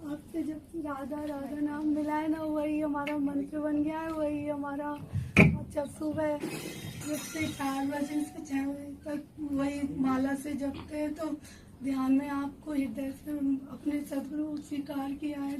आपसे जब राधा राधा नाम मिला है ना, वही हमारा मंत्र बन गया है, वही हमारा। जब सुबह जबसे 4 बजे से 6 बजे तक वही माला से जपते हैं तो ध्यान में आपको हृदय से अपने सदगुरु स्वीकार किया है।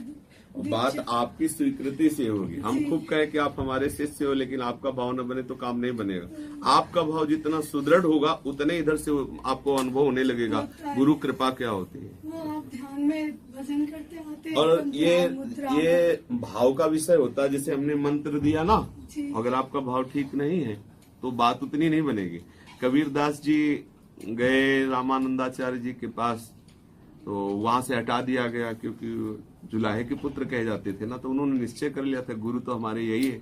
बात आपकी स्वीकृति से होगी। हम खूब कहे कि आप हमारे शिष्य हो, लेकिन आपका भाव न बने तो काम नहीं बनेगा। आपका भाव जितना सुदृढ़ होगा उतने इधर से आपको अनुभव होने लगेगा गुरु कृपा क्या होती है। वो आप ध्यान में भजन करते आते हैं और ये भाव का विषय होता है। जैसे हमने मंत्र दिया ना, अगर आपका भाव ठीक नहीं है तो बात उतनी नहीं बनेगी। कबीर दास जी गए रामानंदाचार्य जी के पास, तो वहां से हटा दिया गया क्योंकि जुलाहे के पुत्र कहे जाते थे ना, तो उन्होंने निश्चय कर लिया था गुरु तो हमारे यही है।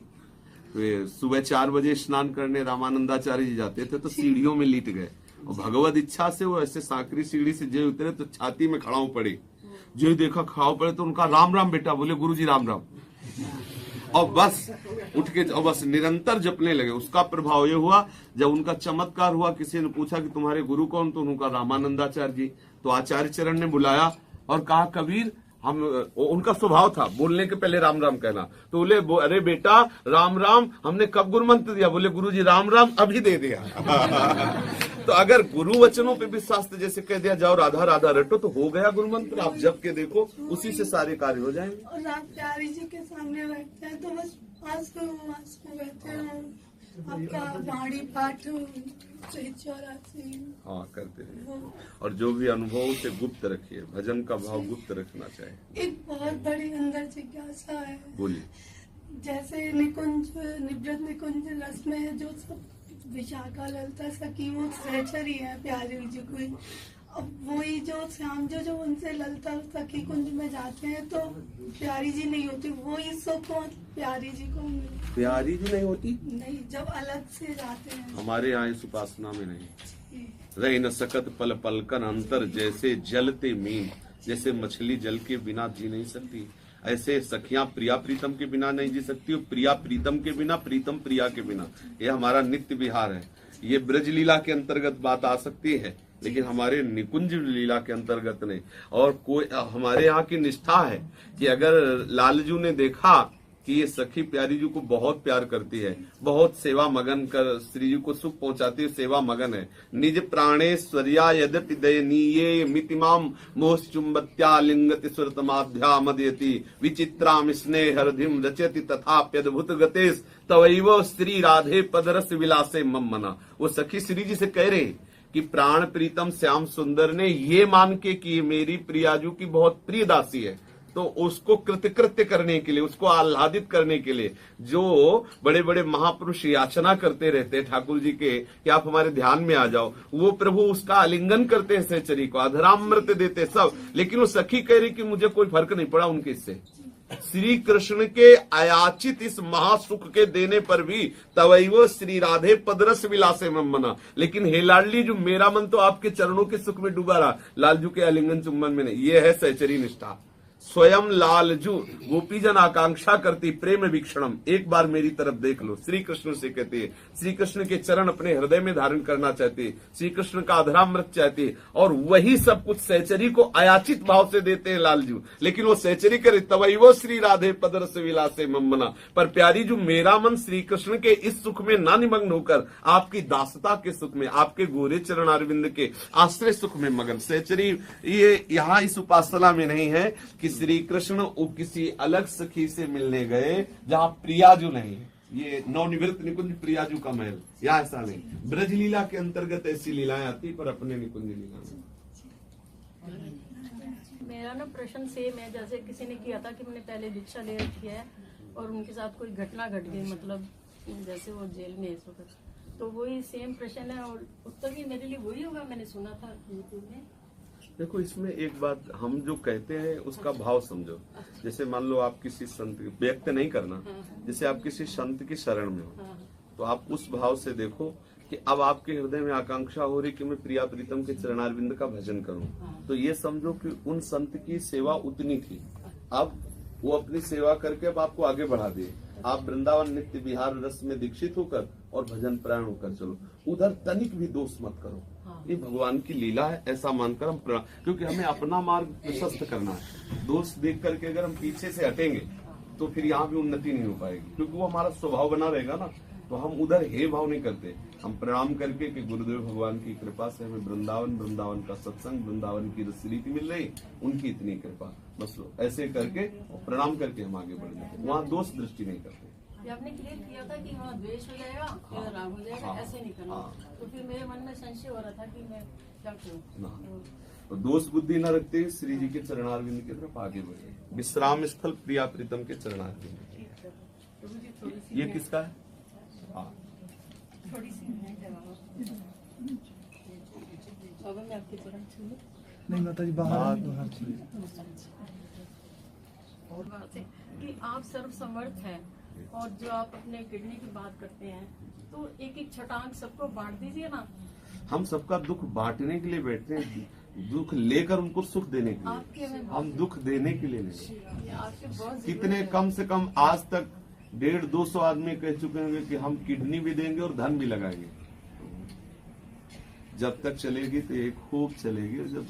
तो सुबह 4 बजे स्नान करने रामानंदाचार्य जी जाते थे तो सीढ़ियों में लेट गए, और भगवत इच्छा से वो ऐसे सांकरी सीढ़ी से जो उतरे तो छाती में खड़ाऊ पड़े। जो देखा खड़ाऊ पड़े तो उनका राम राम बेटा, बोले गुरु जी राम राम, और बस उठ के और बस निरंतर जपने लगे। उसका प्रभाव ये हुआ, जब उनका चमत्कार हुआ, किसी ने पूछा कि तुम्हारे गुरु कौन, तो उनका रामानंदाचार्य जी। तो आचार्य चरण ने बुलाया और कहा कबीर हम, उनका स्वभाव था बोलने के पहले राम राम कहना, तो बोले अरे बेटा राम राम हमने कब गुरु मंत्र दिया, बोले गुरु जी राम राम अभी दे दिया। तो अगर गुरु वचनों पे विश्वास जैसे कह दिया जाओ राधा राधा रटो तो हो गया गुरु मंत्र। आप जब के देखो उसी से सारे कार्य हो जाएंगे। और आप प्यारी जी के सामने बैठते हैं तो बस आंसू बैठते हैं, आपका वाणी पाठ हाँ करते हैं। और जो भी अनुभव उसे गुप्त रखिए, भजन का भाव गुप्त रखना चाहिए। एक बहुत बड़ी अंदर जिज्ञासा है, बोलिए। जैसे निकुंज निवृत्त निकुंज रस में जो सब विशाखा ललता सखी वो सहचरी है प्यारी जी को, अब वही जो श्याम जो उनसे ललता सखी कुंज में जाते हैं तो प्यारी जी नहीं होती, वही सुख प्यारी जी को प्यारी जी नहीं होती, नहीं जब अलग से जाते हैं। हमारे यहाँ इस उपासना में नहीं। रही न सकत पल पलकन अंतर, जैसे जलते मीन, जैसे मछली जल के बिना जी नहीं सकती, ऐसे सखियां प्रिया प्रीतम के बिना नहीं जी सकती, और प्रिया प्रीतम के बिना, प्रीतम प्रिया के बिना। ये हमारा नित्य विहार है। ये ब्रज लीला के अंतर्गत बात आ सकती है, लेकिन हमारे निकुंज लीला के अंतर्गत नहीं। और कोई हमारे यहाँ की निष्ठा है कि अगर लालजू ने देखा कि ये सखी प्यारी जी को बहुत प्यार करती है, बहुत सेवा मगन कर श्री जी को सुख पहुंचाती है, सेवा मगन है, निज प्राणेश्वर्या यद्यपि दयनीये मितिमाम मोह चुंबत्या लिंगति सुरतमाध्या मदयति विचित्राम स्नेहरधिम रचयति तथाप्यद्भुत गतेश तवैव स्त्री राधे पदरस विलासे मम्मना। वो सखी श्री जी से कह रहे कि प्राण प्रीतम श्याम सुंदर ने ये मान के कि मेरी प्रियाजू की बहुत प्रिय दासी है, तो उसको कृतकृत्य करने के लिए, उसको आह्लादित करने के लिए जो बड़े बड़े महापुरुष याचना करते रहते हैं ठाकुर जी के कि आप हमारे ध्यान में आ जाओ, वो प्रभु उसका आलिंगन करते हैं सहचरी को, अधरामृत देते सब। लेकिन वो सखी कह रही कि मुझे कोई फर्क नहीं पड़ा उनके इससे। श्री कृष्ण के अयाचित इस महासुख के देने पर भी तवैव श्री राधे पदरस विलासे में मना। लेकिन हे लाडली जो मेरा मन तो आपके चरणों के सुख में डूबा रहा, लालजू के आलिंगन चुम्बन में नहीं। ये है सहचरी निष्ठा। स्वयं लालजू गोपीजन आकांक्षा करती प्रेम वीक्षणम, एक बार मेरी तरफ देख लो। श्री कृष्ण से कहते हैं, श्री कृष्ण के चरण अपने हृदय में धारण करना चाहते, श्री कृष्ण का अधरामृत चाहते, और वही सब कुछ सहचरी को अयाचित भाव से देते हैं लालजू। लेकिन वो सहचरी करे तवैव श्री राधे पदरस विलासे मम्मना। पर प्यारी जो मेरा मन श्री कृष्ण के इस सुख में ना निमग्न होकर आपकी दासता के सुख में, आपके गोरे चरण अरविंद के आश्रय सुख में मगन। सहचरी ये यहाँ इस उपासना में नहीं है कि श्री कृष्ण वो किसी अलग सखी से मिलने गए जहां प्रियाजू नहीं है। ये नवनिवृत्त निकुंज प्रियाजू का महल, या ऐसा नहीं। ब्रज लीला के अंतर्गत ऐसी लीलाएं आती, पर अपने निकुंज लीला में। मेरा ना प्रश्न सेम है जैसे किसी ने किया था कि मैंने पहले दीक्षा ले रखी है और उनके साथ कोई घटना घट गई, मतलब जैसे वो जेल में इस वक्त, तो वही सेम प्रश्न है और उत्तर भी मेरे लिए वही होगा। मैंने सुना था यूट्यूब में। देखो इसमें एक बात, हम जो कहते हैं उसका भाव समझो। जैसे मान लो आप किसी संत, व्यक्त नहीं करना, जैसे आप किसी संत की शरण में हो, तो आप उस भाव से देखो कि अब आपके हृदय में आकांक्षा हो रही कि मैं प्रिया प्रीतम के चरणारविंद का भजन करूं, तो ये समझो कि उन संत की सेवा उतनी थी। अब वो अपनी सेवा करके अब आपको आगे बढ़ा दिए। आप वृंदावन नित्य विहार रस में दीक्षित होकर और भजन प्राण होकर चलो, उधर तनिक भी दोष मत करो। ये भगवान की लीला है, ऐसा मानकर हम क्योंकि हमें अपना मार्ग प्रशस्त करना है। दोष देख करके अगर हम पीछे से हटेंगे तो फिर यहाँ भी उन्नति नहीं हो पाएगी, क्योंकि वो हमारा स्वभाव बना रहेगा ना। तो हम उधर हे भाव नहीं करते, हम प्रणाम करके कि गुरुदेव भगवान की कृपा से हमें वृंदावन का सत्संग, वृंदावन की रसरीति मिल रही, उनकी इतनी कृपा, बस ऐसे करके और प्रणाम करके हम आगे बढ़ जाते, वहाँ दोष दृष्टि नहीं करते। ये आपने क्लियर किया था कि वहाँ द्वेष हो जाएगा या राग हो जाएगा, ऐसे नहीं करना। तो फिर मेरे मन में संशय हो रहा था कि मैं क्या करूँ। तो दोष बुद्धि न रखते हुए श्री जी के चरणारविंद की तरफ आगे बढ़े। विश्राम स्थल प्रिया प्रीतम के चरणारविंद। ये किसका है? थोड़ी सी मैं आपके चरण छूऊं? नहीं माता जी, बाहर कि आप सर्वसमर्थ हैं और जो आप अपने किडनी की बात करते हैं, तो एक एक छटांग सबको बांट दीजिए ना। हम सबका दुख बांटने के लिए बैठते हैं, दुख लेकर उनको सुख देने के लिए। हम दुख देने के लिए नहीं। कितने कम से कम आज तक 150-200 आदमी कह चुके होंगे कि हम किडनी भी देंगे और धन भी लगाएंगे। जब तक चलेगी तो ये खूब चलेगी, और जब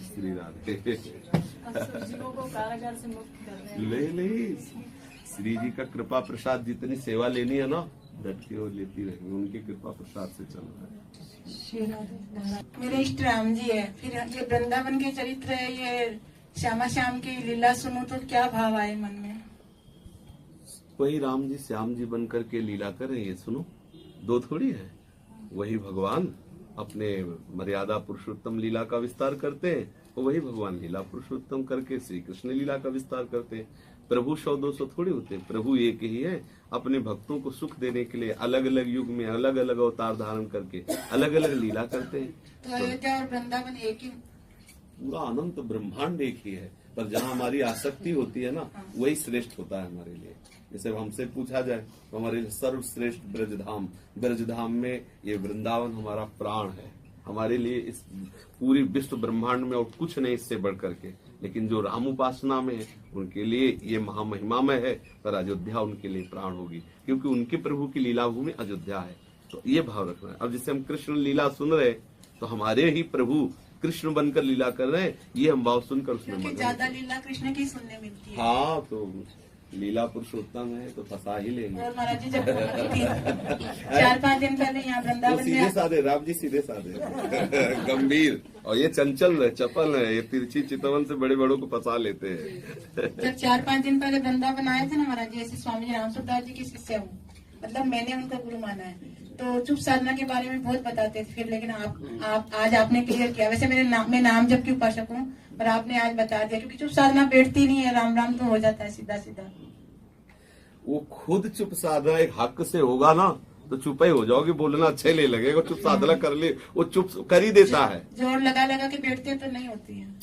श्री राधे जीवों को कारागार से मुक्त कर रहे हैं। ले श्री जी का कृपा प्रसाद, जितनी सेवा लेनी है ना, डट के वो लेती रहेंगे, उनकी कृपा प्रसाद से चल रहा है। मेरे इष्ट राम जी है, फिर ये वृंदावन के चरित्र है, ये श्यामा श्याम की लीला सुनो तो क्या भाव आए मन में? वही राम जी श्याम जी बन करके लीला कर रहे हैं, ये सुनो। दो थोड़ी है, वही भगवान अपने मर्यादा पुरुषोत्तम लीला का विस्तार करते हैं, और वही भगवान लीला पुरुषोत्तम करके श्री कृष्ण लीला का विस्तार करते हैं। प्रभु 100-200 थोड़ी होते हैं, प्रभु एक ही है। अपने भक्तों को सुख देने के लिए अलग अलग युग में अलग अलग अवतार धारण करके अलग अलग लीला करते हैं। तो अयोध्या और वृंदावन एक ही, पूरा अनंत ब्रह्मांड एक ही है, पर जहाँ हमारी आसक्ति होती है ना, वही श्रेष्ठ होता है हमारे लिए। जैसे हमसे पूछा जाए तो हमारे लिए सर्वश्रेष्ठ ब्रजधाम, ब्रजधाम में ये वृंदावन हमारा प्राण है। हमारे लिए इस पूरी विश्व ब्रह्मांड में और कुछ नहीं इससे बढ़ करके। लेकिन जो राम उपासना में है उनके लिए ये महामहिमामय है, पर अयोध्या उनके लिए प्राण होगी, क्योंकि उनके प्रभु की लीला भूमि अयोध्या है। तो ये भाव रखना है। अब जैसे हम कृष्ण लीला सुन रहे, तो हमारे ही प्रभु कृष्ण बनकर लीला कर रहे हैं, ये हम भाव सुनकर उसमें क्योंकि ज्यादा लीला कृष्ण की सुनने मिलती है। हाँ, तो लीला पुरुषोत्तम है तो फंसा ही लेंगे। और महाराज जी जब 4-5 दिन पहले यहाँ वृंदावन सीधे में, साधे राम जी सीधे साधे गंभीर, और ये चंचल है, चपल है, ये तिरछी चितवन से बड़े बड़ों को फंसा लेते हैं। जब 4-5 दिन पहले वृंदावन आए थे ना महाराज जी, ऐसे स्वामी जी रामसुखदास जी की शिष्य हूँ, मतलब मैंने उनको गुरु माना है, तो चुप साधना के बारे में बहुत बताते थे फिर, लेकिन आप आज आपने क्लियर किया। वैसे मैं नाम जब की उपासक हूँ, पर आपने आज बता दिया, क्योंकि चुप साधना बैठती नहीं है, राम राम तो हो जाता है सीधा सीधा। वो खुद चुप साधना एक हक से होगा ना तो चुप ही हो जाओगे, बोलना अच्छा ही नहीं लगेगा। चुप साधना कर ले, वो चुप कर ही देता है। जोर लगा लगा के बैठते हैं तो नहीं होती है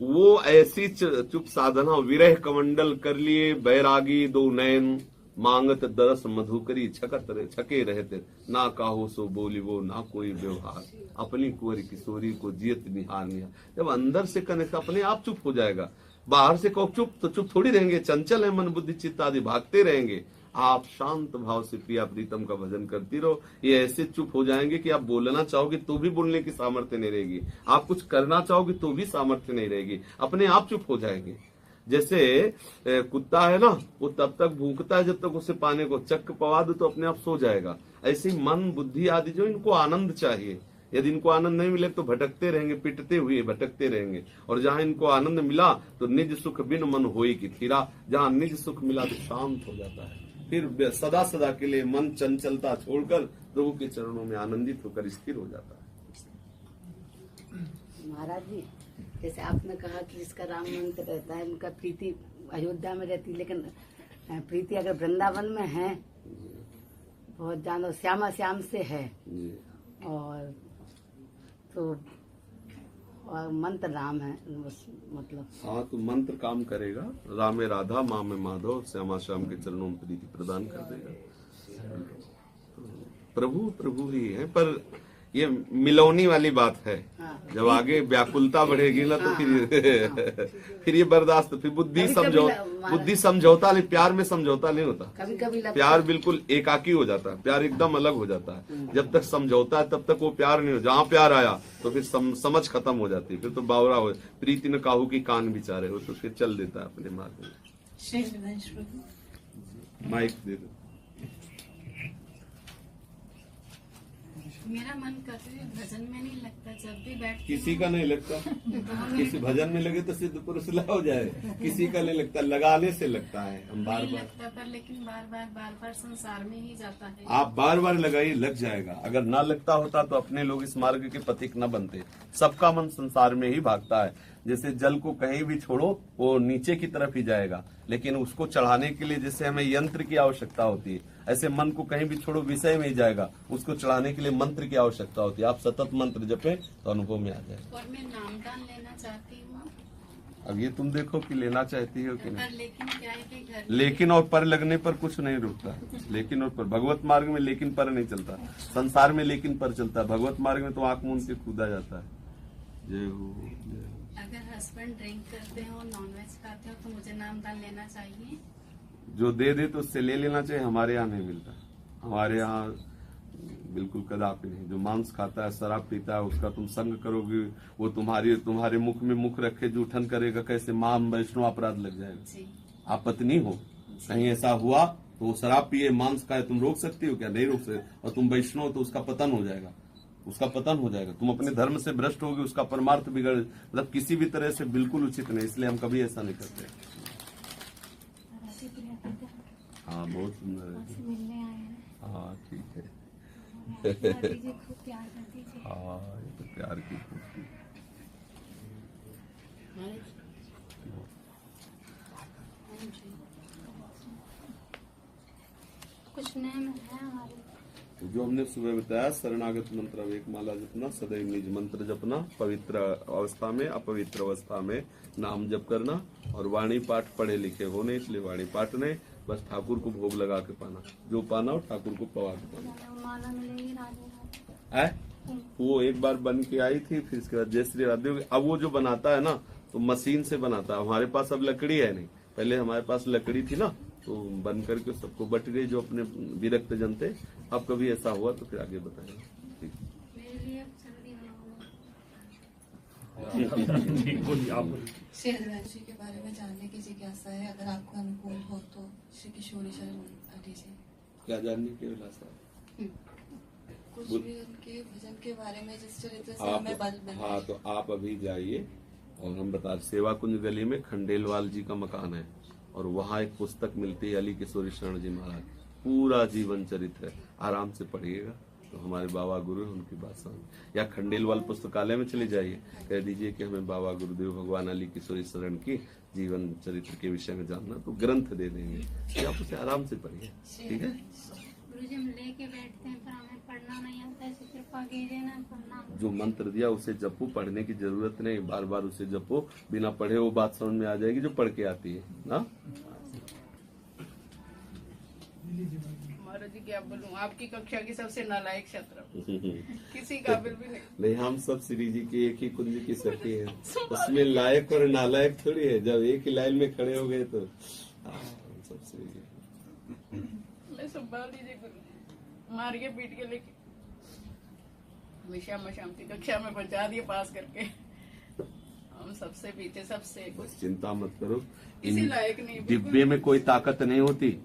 वो ऐसी चुप साधना, विरह कमंडल कर लिए बैरागी दो नयन, मांगत दरस मधुकरी छके रहते, ना काहो सो बोली वो ना कोई व्यवहार, अपनी कुंवरी किशोरी को जियत निहार निहार। जब अंदर से कनेक्ट अपने आप चुप हो जाएगा। बाहर से कहो चुप तो चुप थोड़ी रहेंगे, चंचल है मन बुद्धि चित्त आदि भागते रहेंगे। आप शांत भाव से प्रिया प्रीतम का भजन करती रहो, ये ऐसे चुप हो जाएंगे कि आप बोलना चाहोगे तो भी बोलने की सामर्थ्य नहीं रहेगी, आप कुछ करना चाहोगे तो भी सामर्थ्य नहीं रहेगी, अपने आप चुप हो जाएंगे। जैसे कुत्ता है ना, वो तब तक भूखता है जब तक उसे पाने को चक्क पवा दो तो अपने आप सो जाएगा। ऐसे मन बुद्धि आदि जो इनको आनंद चाहिए, यदि इनको आनंद नहीं मिले तो भटकते रहेंगे, पिटते हुए भटकते रहेंगे। और जहाँ इनको आनंद मिला तो निज सुख बिन मन होई की थीरा, जहाँ निज सुख मिला तो शांत हो जाता है। फिर सदा सदा के लिए मन चंचलता छोड़कर प्रभु के चरणों में आनंदित होकर स्थिर हो जाता है। महाराज जी, जैसे आपने कहा कि जिसका राम मंत्र रहता है, उनका प्रीति अयोध्या में रहती, लेकिन प्रीति अगर वृंदावन में है, बहुत जानो श्यामा श्याम से है, और तो और मंत्र राम है, मतलब हाँ, तो मंत्र काम करेगा। राम में राधा, माँ में माधव, श्यामा श्याम के चरणों में प्रीति प्रदान कर देगा। प्रभु प्रभु ही है, पर ये मिलौनी वाली बात है। जब आगे व्याकुलता बढ़ेगी ना तो फिर ये बर्दाश्त, फिर बुद्धि समझौता नहीं, प्यार में समझौता नहीं होता। कभी कभी प्यार बिल्कुल एकाकी हो जाता है, प्यार एकदम अलग हो जाता है। जब तक समझौता है तब तक वो प्यार नहीं हो, जहाँ प्यार आया तो फिर समझ खत्म हो जाती है, फिर तो बावरा हो। प्रीति न काहू की कान बिचारे हो, तो फिर चल देता है अपने मार्ग में। माइक दे दो। मेरा मन कभी भी भजन में नहीं लगता, जब भी बैठ किसी का नहीं लगता, किसी भजन में लगे तो सिद्ध पुरुष हो जाए, किसी का नहीं लगता, लगाने से लगता है। हम बार नहीं बार लगता, पर लेकिन बार बार संसार में ही जाता है। आप बार बार लगाइए, लग जाएगा। अगर ना लगता होता तो अपने लोग इस मार्ग के पथिक न बनते। सबका मन संसार में ही भागता है। जैसे जल को कहीं भी छोड़ो वो नीचे की तरफ ही जाएगा, लेकिन उसको चढ़ाने के लिए जैसे हमें यंत्र की आवश्यकता होती है, ऐसे मन को कहीं भी छोड़ो विषय में ही जाएगा, उसको चढ़ाने के लिए मंत्र की आवश्यकता होती है। आप सतत मंत्र जपे तो अनुभव में आ जाएगा। और मैं नामदान लेना चाहती हूँ। अब ये तुम देखो कि लेना चाहती हो कि नहीं। लेकिन क्या है कि घर लेकिन और पर लगने पर कुछ नहीं रुकता। लेकिन और पर, भगवत मार्ग में लेकिन पर नहीं चलता, संसार में लेकिन पर चलता है। भगवत मार्ग में तो आंख मूंद के कूदा जाता है। जय हो, जय हो। अगर हस्बैंड ड्रिंक करते हो, नॉनवेज खाते हो, तो मुझे नामदान लेना चाहिए। जो दे दे तो उससे ले लेना चाहिए। हमारे यहाँ नहीं मिलता, हमारे यहाँ बिल्कुल कदापि नहीं। जो मांस खाता है, शराब पीता है, उसका तुम संग करोगे, वो तुम्हारे मुख में मुख रखे जूठन करेगा, कैसे मां वैष्णव अपराध लग जाएगा। आप पत्नी हो, कहीं ऐसा हुआ तो वो शराब पिए, मांस खाए, तुम रोक सकती हो क्या? नहीं रोक सकते। और तुम वैष्णव हो तो उसका पतन हो जाएगा, उसका पतन हो जाएगा। तुम अपने धर्म से भ्रष्ट होगे, उसका परमार्थ बिगड़, मतलब किसी भी तरह से बिल्कुल उचित नहीं। इसलिए हम कभी ऐसा नहीं करते। हाँ, बहुत सुंदर है। मिलने आए हैं। हाँ, ठीक है। खूब प्यार कर दीजिए। हाँ, ये तो प्यार की खूबी। कुछ नेम है हमारे। तो जो हमने सुबह बताया, शरणागत मंत्र अब एक माला जपना, सदैव निज मंत्र जपना, पवित्र अवस्था में अपवित्र अवस्था में नाम जप करना, और वाणी पाठ पढ़े लिखे होने, इसलिए वाणी पाठ नहीं, बस ठाकुर को भोग लगा के पाना, जो पाना हो ठाकुर को पवा के पाना। माला मिलेगी राधे है वो एक बार बन के आई थी, फिर इसके बाद जय श्री राधे। अब वो जो बनाता है ना तो मशीन से बनाता है। हमारे पास अब लकड़ी है नहीं, पहले हमारे पास लकड़ी थी ना, तो बन करके सबको बट गई जो अपने विरक्त जन थे। अब कभी ऐसा हुआ तो फिर आगे बताएंगे। ठीक। मेरे लिए जल्दी श्री हरिवंश जी के बारे में जानने की जिज्ञासा है, अगर आपको अनुकूल हो तो श्री किशोरी शरण दीजिए। क्या जानने की अभिलाषा है? कुछ भी उनके भजन के बारे में, जिस चरित्र से हमें बल मिले। हाँ, तो आप अभी जाइए और हम बता, सेवा कुंज गली में खंडेलवाल जी का मकान है, और वहाँ एक पुस्तक मिलती है अली किशोरी शरण जी महाराज, पूरा जीवन चरित्र है, आराम से पढ़िएगा, तो हमारे बाबा गुरु हैं, उनकी बात समझ। या खंडेलवाल पुस्तकालय में चले जाइए, कह दीजिए कि हमें बाबा गुरुदेव भगवान अली किशोरी शरण की जीवन चरित्र के विषय में जानना, तो ग्रंथ दे देंगे कि आप उसे आराम से पढ़िए। ठीक है। गुरुजी हम लेके बैठते हैं पर हमें पढ़ना नहीं आता है, कृपा कीजिए ना पढ़ना। जो मंत्र दिया उसे जपो, पढ़ने की जरूरत नहीं, बार बार उसे जपो, बिना पढ़े वो बात समझ में आ जाएगी जो पढ़ के आती है ना। महाराज जी क्या बोलूं, आपकी कक्षा की सबसे नालायक छात्र, किसी काबिल भी नहीं। हम सब श्री जी की एक ही कुंज की सखी है, उसमें लायक और नालायक थोड़ी है। जब एक ही लाइन में खड़े हो गए तो सब श्री जी। मैं संभाल लीजिए गुरु, मार के पीट के लेके हमेशा शाम की कक्षा में पहुंचा दिए पास करके। हम सबसे पीछे, सबसे कुछ चिंता मत करो, किसी लायक नहीं। डिब्बे में कोई ताकत नहीं होती,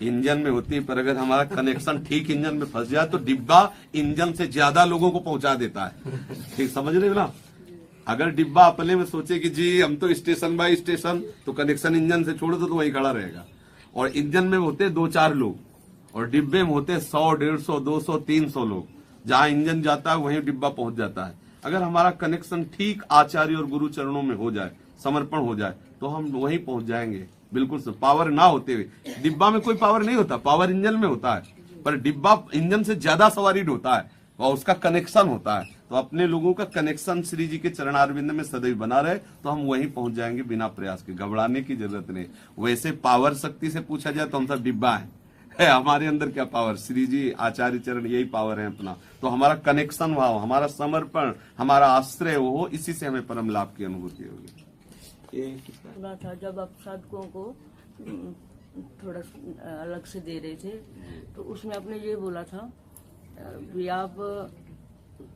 इंजन में होती है। पर अगर हमारा कनेक्शन ठीक इंजन में फंस जाए तो डिब्बा इंजन से ज्यादा लोगों को पहुंचा देता है। ठीक समझ रहे हो ना। अगर डिब्बा अपने में सोचे कि जी हम तो स्टेशन बाय स्टेशन, तो कनेक्शन इंजन से छोड़ दो तो वहीं खड़ा रहेगा। और इंजन में होते 2-4 लोग और डिब्बे में होते 100, 150, 200, 300 लोग। जहां इंजन जाता है वहीं डिब्बा पहुंच जाता है। अगर हमारा कनेक्शन ठीक आचार्य और गुरु चरणों में हो जाए, समर्पण हो जाए, तो हम वहीं पहुंच जाएंगे। बिल्कुल पावर ना होते हुए, डिब्बा में कोई पावर नहीं होता, पावर इंजन में होता है। पर डिब्बा इंजन से ज्यादा सवारीड होता है और उसका कनेक्शन होता है। तो अपने लोगों का कनेक्शन श्री जी के चरणारविंद में सदैव बना रहे तो हम वहीं पहुंच जाएंगे बिना प्रयास के। घबराने की जरूरत नहीं। वैसे पावर शक्ति से पूछा जाए तो हम सब डिब्बा है हमारे अंदर क्या पावर, श्री जी आचार्य चरण यही पावर है अपना। तो हमारा कनेक्शन भाव, हमारा समर्पण, हमारा आश्रय हो, इसी से हमें परम लाभ की अनुभूति होगी। सुना था जब आप साधकों को थोड़ा अलग से दे रहे थे तो उसमें आपने ये बोला था कि आप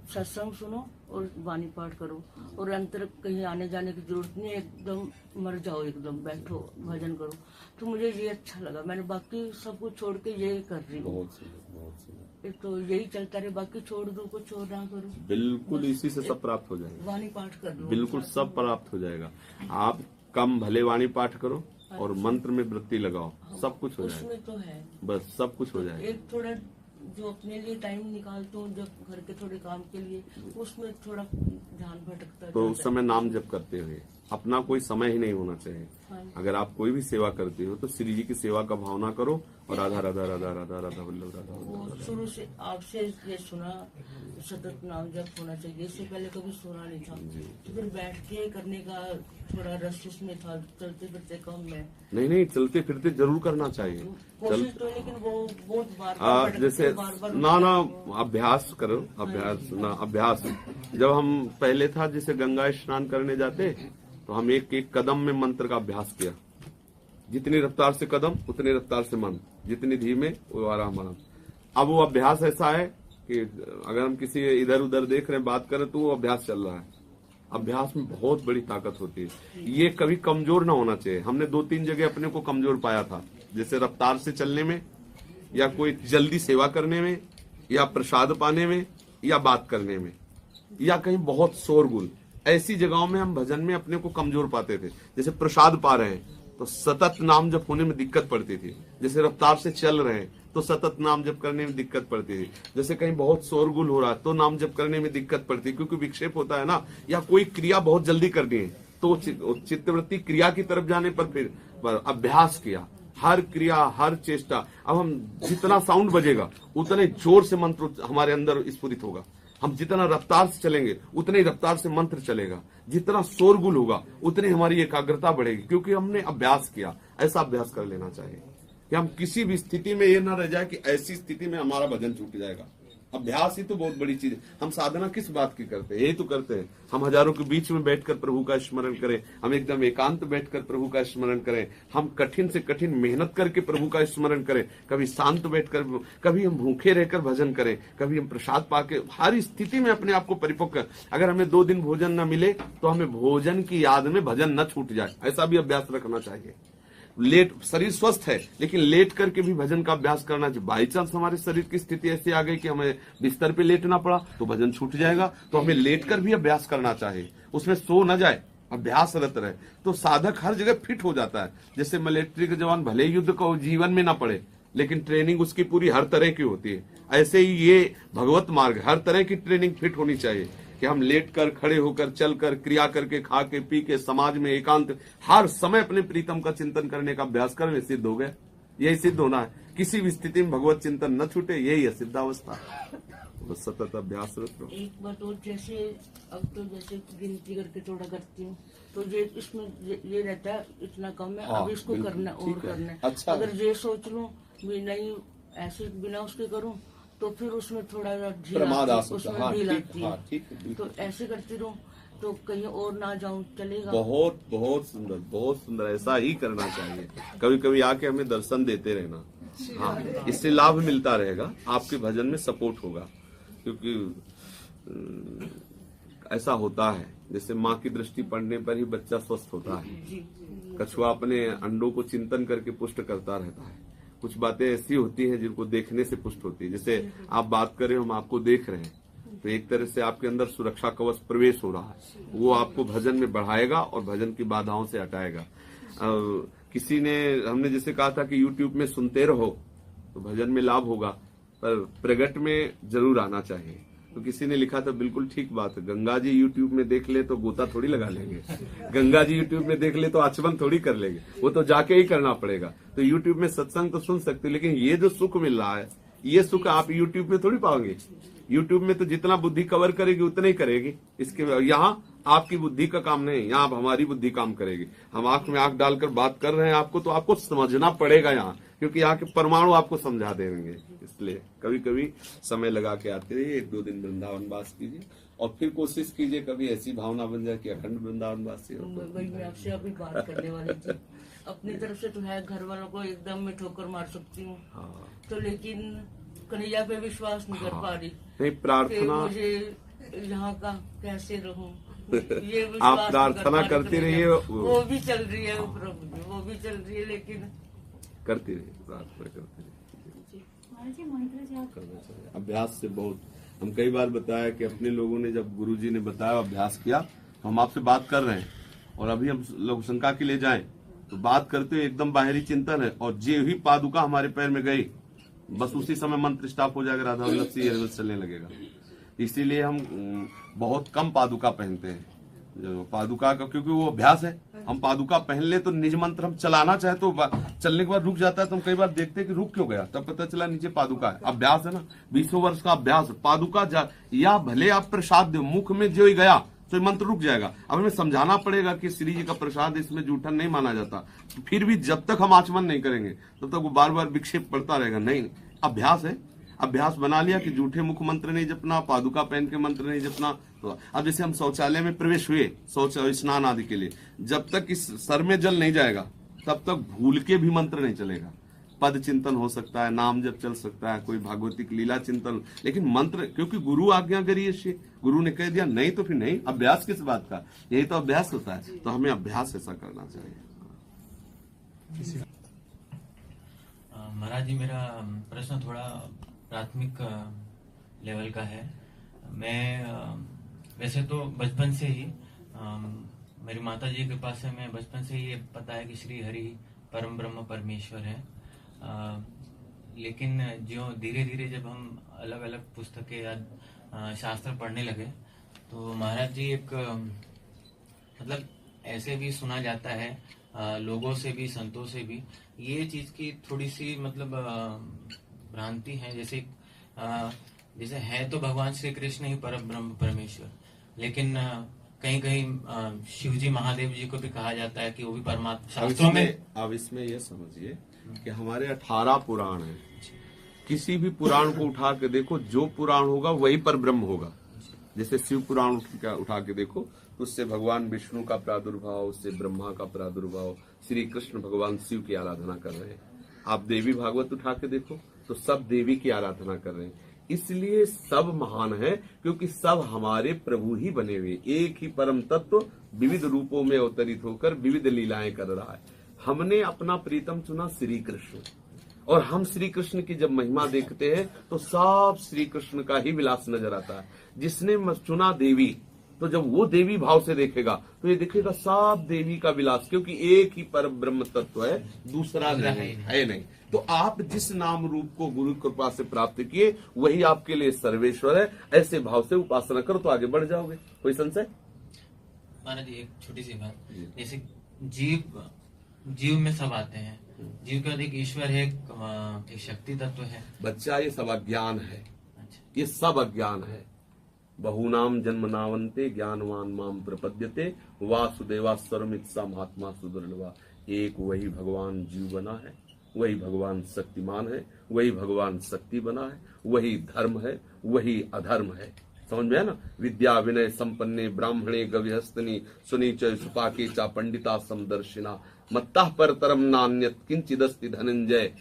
सत्संग सुनो और वाणी पाठ करो और अंतर कहीं आने जाने की जरूरत नहीं, एकदम मर जाओ, एकदम बैठो भजन करो। तो मुझे ये अच्छा लगा, मैंने बाकी सब कुछ छोड़ के ये कर रही हूँ। तो यही चलता रहे, बाकी छोड़ दो, कुछ और ना करो। बिल्कुल इसी से सब प्राप्त हो जाएगा। वाणी पाठ कर लो, बिल्कुल सब प्राप्त हो जाएगा। आप कम भले वाणी पाठ करो और मंत्र में वृत्ति लगाओ, सब कुछ हो जाएगा। उसमें तो है, बस सब कुछ हो जाएगा। एक थोड़ा जो अपने लिए टाइम निकालता हूँ जब घर के थोड़े काम के लिए, उसमें थोड़ा ध्यान भटकता है। तो उस समय नाम जप करते हुए अपना कोई समय ही नहीं होना चाहिए। अगर आप कोई भी सेवा करते हो तो श्री जी की सेवा का भावना करो और राधा राधा राधा राधा राधा वल्लभ राधा वल्लभ। शुरू से आपसे ये सुना सतत नाम जप होना चाहिए, इससे पहले कभी सुना नहीं था। तो फिर बैठ के करने का थोड़ा रस उसमें था, चलते फिरते कम में नहीं, चलते फिरते जरूर करना चाहिए। कोशिश तो, लेकिन वो बहुत बार जैसे ना अभ्यास करो, अभ्यास। जब हम पहले था जैसे गंगा स्नान करने जाते तो हम एक एक कदम में मंत्र का अभ्यास किया। जितनी रफ्तार से कदम उतनी रफ्तार से मंत्र, जितनी धीमे वो आराम। अब वो अभ्यास ऐसा है कि अगर हम किसी इधर उधर देख रहे हैं, बात करें, तो वो अभ्यास चल रहा है। अभ्यास में बहुत बड़ी ताकत होती है। ये कभी कमजोर ना होना चाहिए। हमने 2-3 जगह अपने को कमजोर पाया था, जैसे रफ्तार से चलने में, या कोई जल्दी सेवा करने में, या प्रसाद पाने में, या बात करने में, या कहीं बहुत शोरगुल। ऐसी जगहों में हम भजन में अपने को कमजोर पाते थे। जैसे प्रसाद पा रहे हैं तो सतत नाम जप होने में दिक्कत पड़ती थी। जैसे रफ्तार से चल रहे हैं तो सतत नाम जप करने में दिक्कत पड़ती थी। जैसे कहीं बहुत शोरगुल हो रहा है तो नाम जप करने में दिक्कत पड़ती है, क्योंकि विक्षेप होता है ना। या कोई क्रिया बहुत जल्दी करनी है तो चित्तवृत्ति क्रिया की तरफ जाने पर फिर अभ्यास किया, हर क्रिया, हर चेष्टा। अब हम जितना साउंड बजेगा उतने जोर से मंत्र हमारे अंदर स्फुरित होगा। हम जितना रफ्तार से चलेंगे उतने ही रफ्तार से मंत्र चलेगा। जितना शोरगुल होगा उतनी हमारी एकाग्रता बढ़ेगी, क्योंकि हमने अभ्यास किया। ऐसा अभ्यास कर लेना चाहिए कि हम किसी भी स्थिति में ये ना रह जाए कि ऐसी स्थिति में हमारा भजन छूट जाएगा। अभ्यास ही तो बहुत बड़ी चीज है। हम साधना किस बात की करते हैं? यही तो करते हैं। हम हजारों के बीच में बैठकर प्रभु का स्मरण करें, हम एकदम एकांत बैठकर प्रभु का स्मरण करें, हम कठिन से कठिन मेहनत करके प्रभु का स्मरण करें, कभी शांत बैठकर, कभी हम भूखे रहकर भजन करें, कभी हम प्रसाद पाके। हर स्थिति में अपने आप को परिपक्व। अगर हमें 2 दिन भोजन न मिले तो हमें भोजन की याद में भजन न छूट जाए, ऐसा भी अभ्यास रखना चाहिए। लेट, शरीर स्वस्थ है लेकिन लेट करके भी भजन का अभ्यास करना चाहिए। बाई चांस हमारे शरीर की स्थिति ऐसी आ गई कि हमें बिस्तर पे लेटना पड़ा तो भजन छूट जाएगा, तो हमें लेट कर भी अभ्यास करना चाहिए। उसमें सो न जाए, अभ्यासरत रहे, तो साधक हर जगह फिट हो जाता है। जैसे मिलिट्री के जवान भले युद्ध को जीवन में ना पड़े लेकिन ट्रेनिंग उसकी पूरी हर तरह की होती है। ऐसे ही ये भगवत मार्ग, हर तरह की ट्रेनिंग फिट होनी चाहिए कि हम लेट कर, खड़े होकर, चल कर, क्रिया करके, खा के, पी के, समाज में एकांत हर समय अपने प्रीतम का चिंतन करने का अभ्यास करने सिद्ध हो गया। यही सिद्ध होना है, किसी भी स्थिति में भगवत चिंतन न छूटे, यही है सिद्धावस्था। बस सतत अभ्यास रहो। एक बात और, जैसे अब तो जैसे गिनती करके थोड़ा करती हूँ तो ये इसमें ये रहता है इतना कम है, हाँ, अब इसको बिल्कुल, करना ठीक और है, करना है। अच्छा अगर ये सोच लूं भी नहीं ऐसे बिना उसके करूं तो फिर उसमें थोड़ा ढील प्रमाद आ आती है, सकता है। उसमें हाँ, ढील ठीक, आती हाँ, है। ठीक है, बिल्कुल। तो ऐसे करती रहूं तो कहीं और ना जाऊं, चलेगा? बहुत बहुत सुंदर, बहुत सुंदर, ऐसा ही करना चाहिए। कभी कभी आके हमें दर्शन देते रहना, हाँ, इससे लाभ मिलता रहेगा, आपके भजन में सपोर्ट होगा। क्योंकि ऐसा होता है, जैसे माँ की दृष्टि पड़ने पर ही बच्चा स्वस्थ होता है। कछुआ अपने अंडों को चिंतन करके पुष्ट करता रहता है। कुछ बातें ऐसी होती हैं जिनको देखने से पुष्ट होती है। जैसे आप बात कर रहे हो, हम आपको देख रहे हैं, तो एक तरह से आपके अंदर सुरक्षा कवच प्रवेश हो रहा है। वो आपको भजन में बढ़ाएगा और भजन की बाधाओं से हटाएगा। किसी ने, हमने जैसे कहा था कि YouTube में सुनते रहो तो भजन में लाभ होगा, पर प्रगट में जरूर आना चाहिए। तो किसी ने लिखा था, बिल्कुल ठीक बात है, गंगा जी YouTube में देख ले तो गोता थोड़ी लगा लेंगे, गंगा जी YouTube में देख ले तो आचमन थोड़ी कर लेंगे, वो तो जाके ही करना पड़ेगा। तो YouTube में सत्संग तो सुन सकते, लेकिन ये जो सुख मिल रहा है, ये सुख आप YouTube में थोड़ी पाओगे। YouTube में तो जितना बुद्धि कवर करेगी उतना ही करेगी। इसके यहाँ आपकी बुद्धि का काम नहीं, यहाँ अब हमारी बुद्धि काम करेगी। हम आंख में आंख डालकर बात कर रहे हैं आपको, तो आपको समझना पड़ेगा यहाँ, क्योंकि यहाँ के परमाणु आपको समझा देंगे। इसलिए कभी कभी समय लगा के आते रहिए, 1-2 दिन वृंदावन वास कीजिए और फिर कोशिश कीजिए कभी ऐसी भावना बन जाए कि अखंड वृंदावन वासी हो। वही मैं आपसे अभी बात करने वाली थी। अपनी तरफ से तो है, घर वालों को एकदम में ठोकर मार सकती हूँ, तो लेकिन कन्हैया पे विश्वास नहीं कर पा रही। नहीं, प्रार्थना, मुझे यहाँ का कैसे रहूं, ये आप प्रार्थना करती रहिए, वो भी चल रही है प्रभु जी, वो भी चल रही है, लेकिन करती रहिए, प्रार्थना करती रहिए। करना चाहिए अभ्यास से बहुत। हम कई बार बताया कि अपने लोगों ने, जब गुरुजी ने बताया अभ्यास किया, तो हम आपसे बात कर रहे हैं, और अभी हम लोग शंका के लिए जाएं तो बात करते हुए एकदम बाहरी चिंतन है, और जे ही पादुका हमारे पैर में गई, बस उसी समय मंत्र स्टॉप हो जाएगा, राधा वल्लभ से ये चलने लगेगा। इसीलिए हम बहुत कम पादुका पहनते हैं, जो पादुका का, क्योंकि वो अभ्यास है। हम पादुका पहन ले तो निज मंत्र हम चलाना चाहे तो चलने के बाद रुक जाता है, तो हम कई बार देखते हैं कि रुक क्यों गया, तब पता चला नीचे पादुका है। अभ्यास है ना, 20 वर्ष का अभ्यास। पादुका या भले आप प्रसाद दो, मुख में जो ही गया तो मंत्र रुक जाएगा। अब हमें समझाना पड़ेगा कि श्री जी का प्रसाद, इसमें जूठन नहीं माना जाता। फिर भी जब तक हम आचमन नहीं करेंगे तब तक वो बार बार विक्षेप पड़ता रहेगा। नहीं, अभ्यास है, अभ्यास बना लिया कि जूठे मुख मंत्र नहीं जपना, पादुका पहन के मंत्र नहीं जपना। तो अब जैसे हम शौचालय में प्रवेश हुए, शौच स्नान आदि के लिए, जब तक इस सर में जल नहीं जाएगा तब तक भूल के भी मंत्र नहीं चलेगा। पद चिंतन हो सकता है, नाम जप चल सकता है, कोई भागवतिक लीला चिंतन, लेकिन मंत्र, क्योंकि गुरु आज्ञा करिए, गुरु ने कह दिया, नहीं तो फिर नहीं। अभ्यास किस बात का, यही तो अभ्यास होता है। तो हमें अभ्यास ऐसा करना चाहिए। महाराज जी, मेरा प्रश्न थोड़ा प्राथमिक लेवल का है। मैं वैसे तो बचपन से ही, मेरी माता जी के पास से मैं बचपन से ही पता है कि श्री हरि परम ब्रह्म परमेश्वर है। लेकिन जो धीरे धीरे जब हम अलग अलग पुस्तकें या शास्त्र पढ़ने लगे, तो महाराज जी एक मतलब ऐसे भी सुना जाता है लोगों से भी, संतों से भी, ये चीज की थोड़ी सी मतलब भ्रांति है। जैसे है तो भगवान श्री कृष्ण ही परम ब्रह्म परमेश्वर, लेकिन कहीं कहीं शिव जी, महादेव जी को भी कहा जाता है कि वो भी परमात्मा शास्त्रों में। अब इसमें ये समझिए कि हमारे 18 पुराण हैं। किसी भी पुराण को उठा के देखो, जो पुराण होगा वही पर ब्रह्म होगा। जैसे शिव पुराण उठा के देखो तो उससे भगवान विष्णु का प्रादुर्भाव, उससे ब्रह्मा का प्रादुर्भाव, श्री कृष्ण भगवान शिव की आराधना कर रहे हैं। आप देवी भागवत उठा के देखो तो सब देवी की आराधना कर रहे हैं। इसलिए सब महान है, क्योंकि सब हमारे प्रभु ही बने हुए। एक ही परम तत्व विविध रूपों में अवतरित होकर विविध लीलाएं कर रहा है। हमने अपना प्रीतम चुना श्री कृष्ण, और हम श्री कृष्ण की जब महिमा देखते हैं तो सब श्री कृष्ण का ही विलास नजर आता है। जिसने चुना देवी, तो जब वो देवी भाव से देखेगा तो ये देखेगा सब देवी का विलास, क्योंकि एक ही पर ब्रह्म तत्व है, दूसरा नहीं है नहीं। तो आप जिस नाम रूप को गुरु कृपा से प्राप्त किए वही आपके लिए सर्वेश्वर है। ऐसे भाव से उपासना करो तो आगे बढ़ जाओगे। कोई संशय? महाराज जी एक छोटी सी बात, जैसे जीव में सब आते हैं, जीव के अधिक ईश्वर है, एक शक्ति तत्व है। बच्चा ये सब अज्ञान है, अच्छा, ये सब अज्ञान है। बहुनाम जन्म नावंते ज्ञानवान माम प्रपद्यते वासुदेवा सर्वमित्सा महात्मा सुदुर्लभा। एक वही भगवान जीव बना है, वही भगवान शक्तिमान है, वही भगवान शक्ति बना है, वही धर्म है, वही अधर्म है। समझ में है ना? विद्या विनय संपन्ने ब्राह्मणे गविहस्तनी सुनी च सुपाके चा पंडिता समदर्शिना मत्ता परतरम नान्यत किंचिदस्ति धनंजय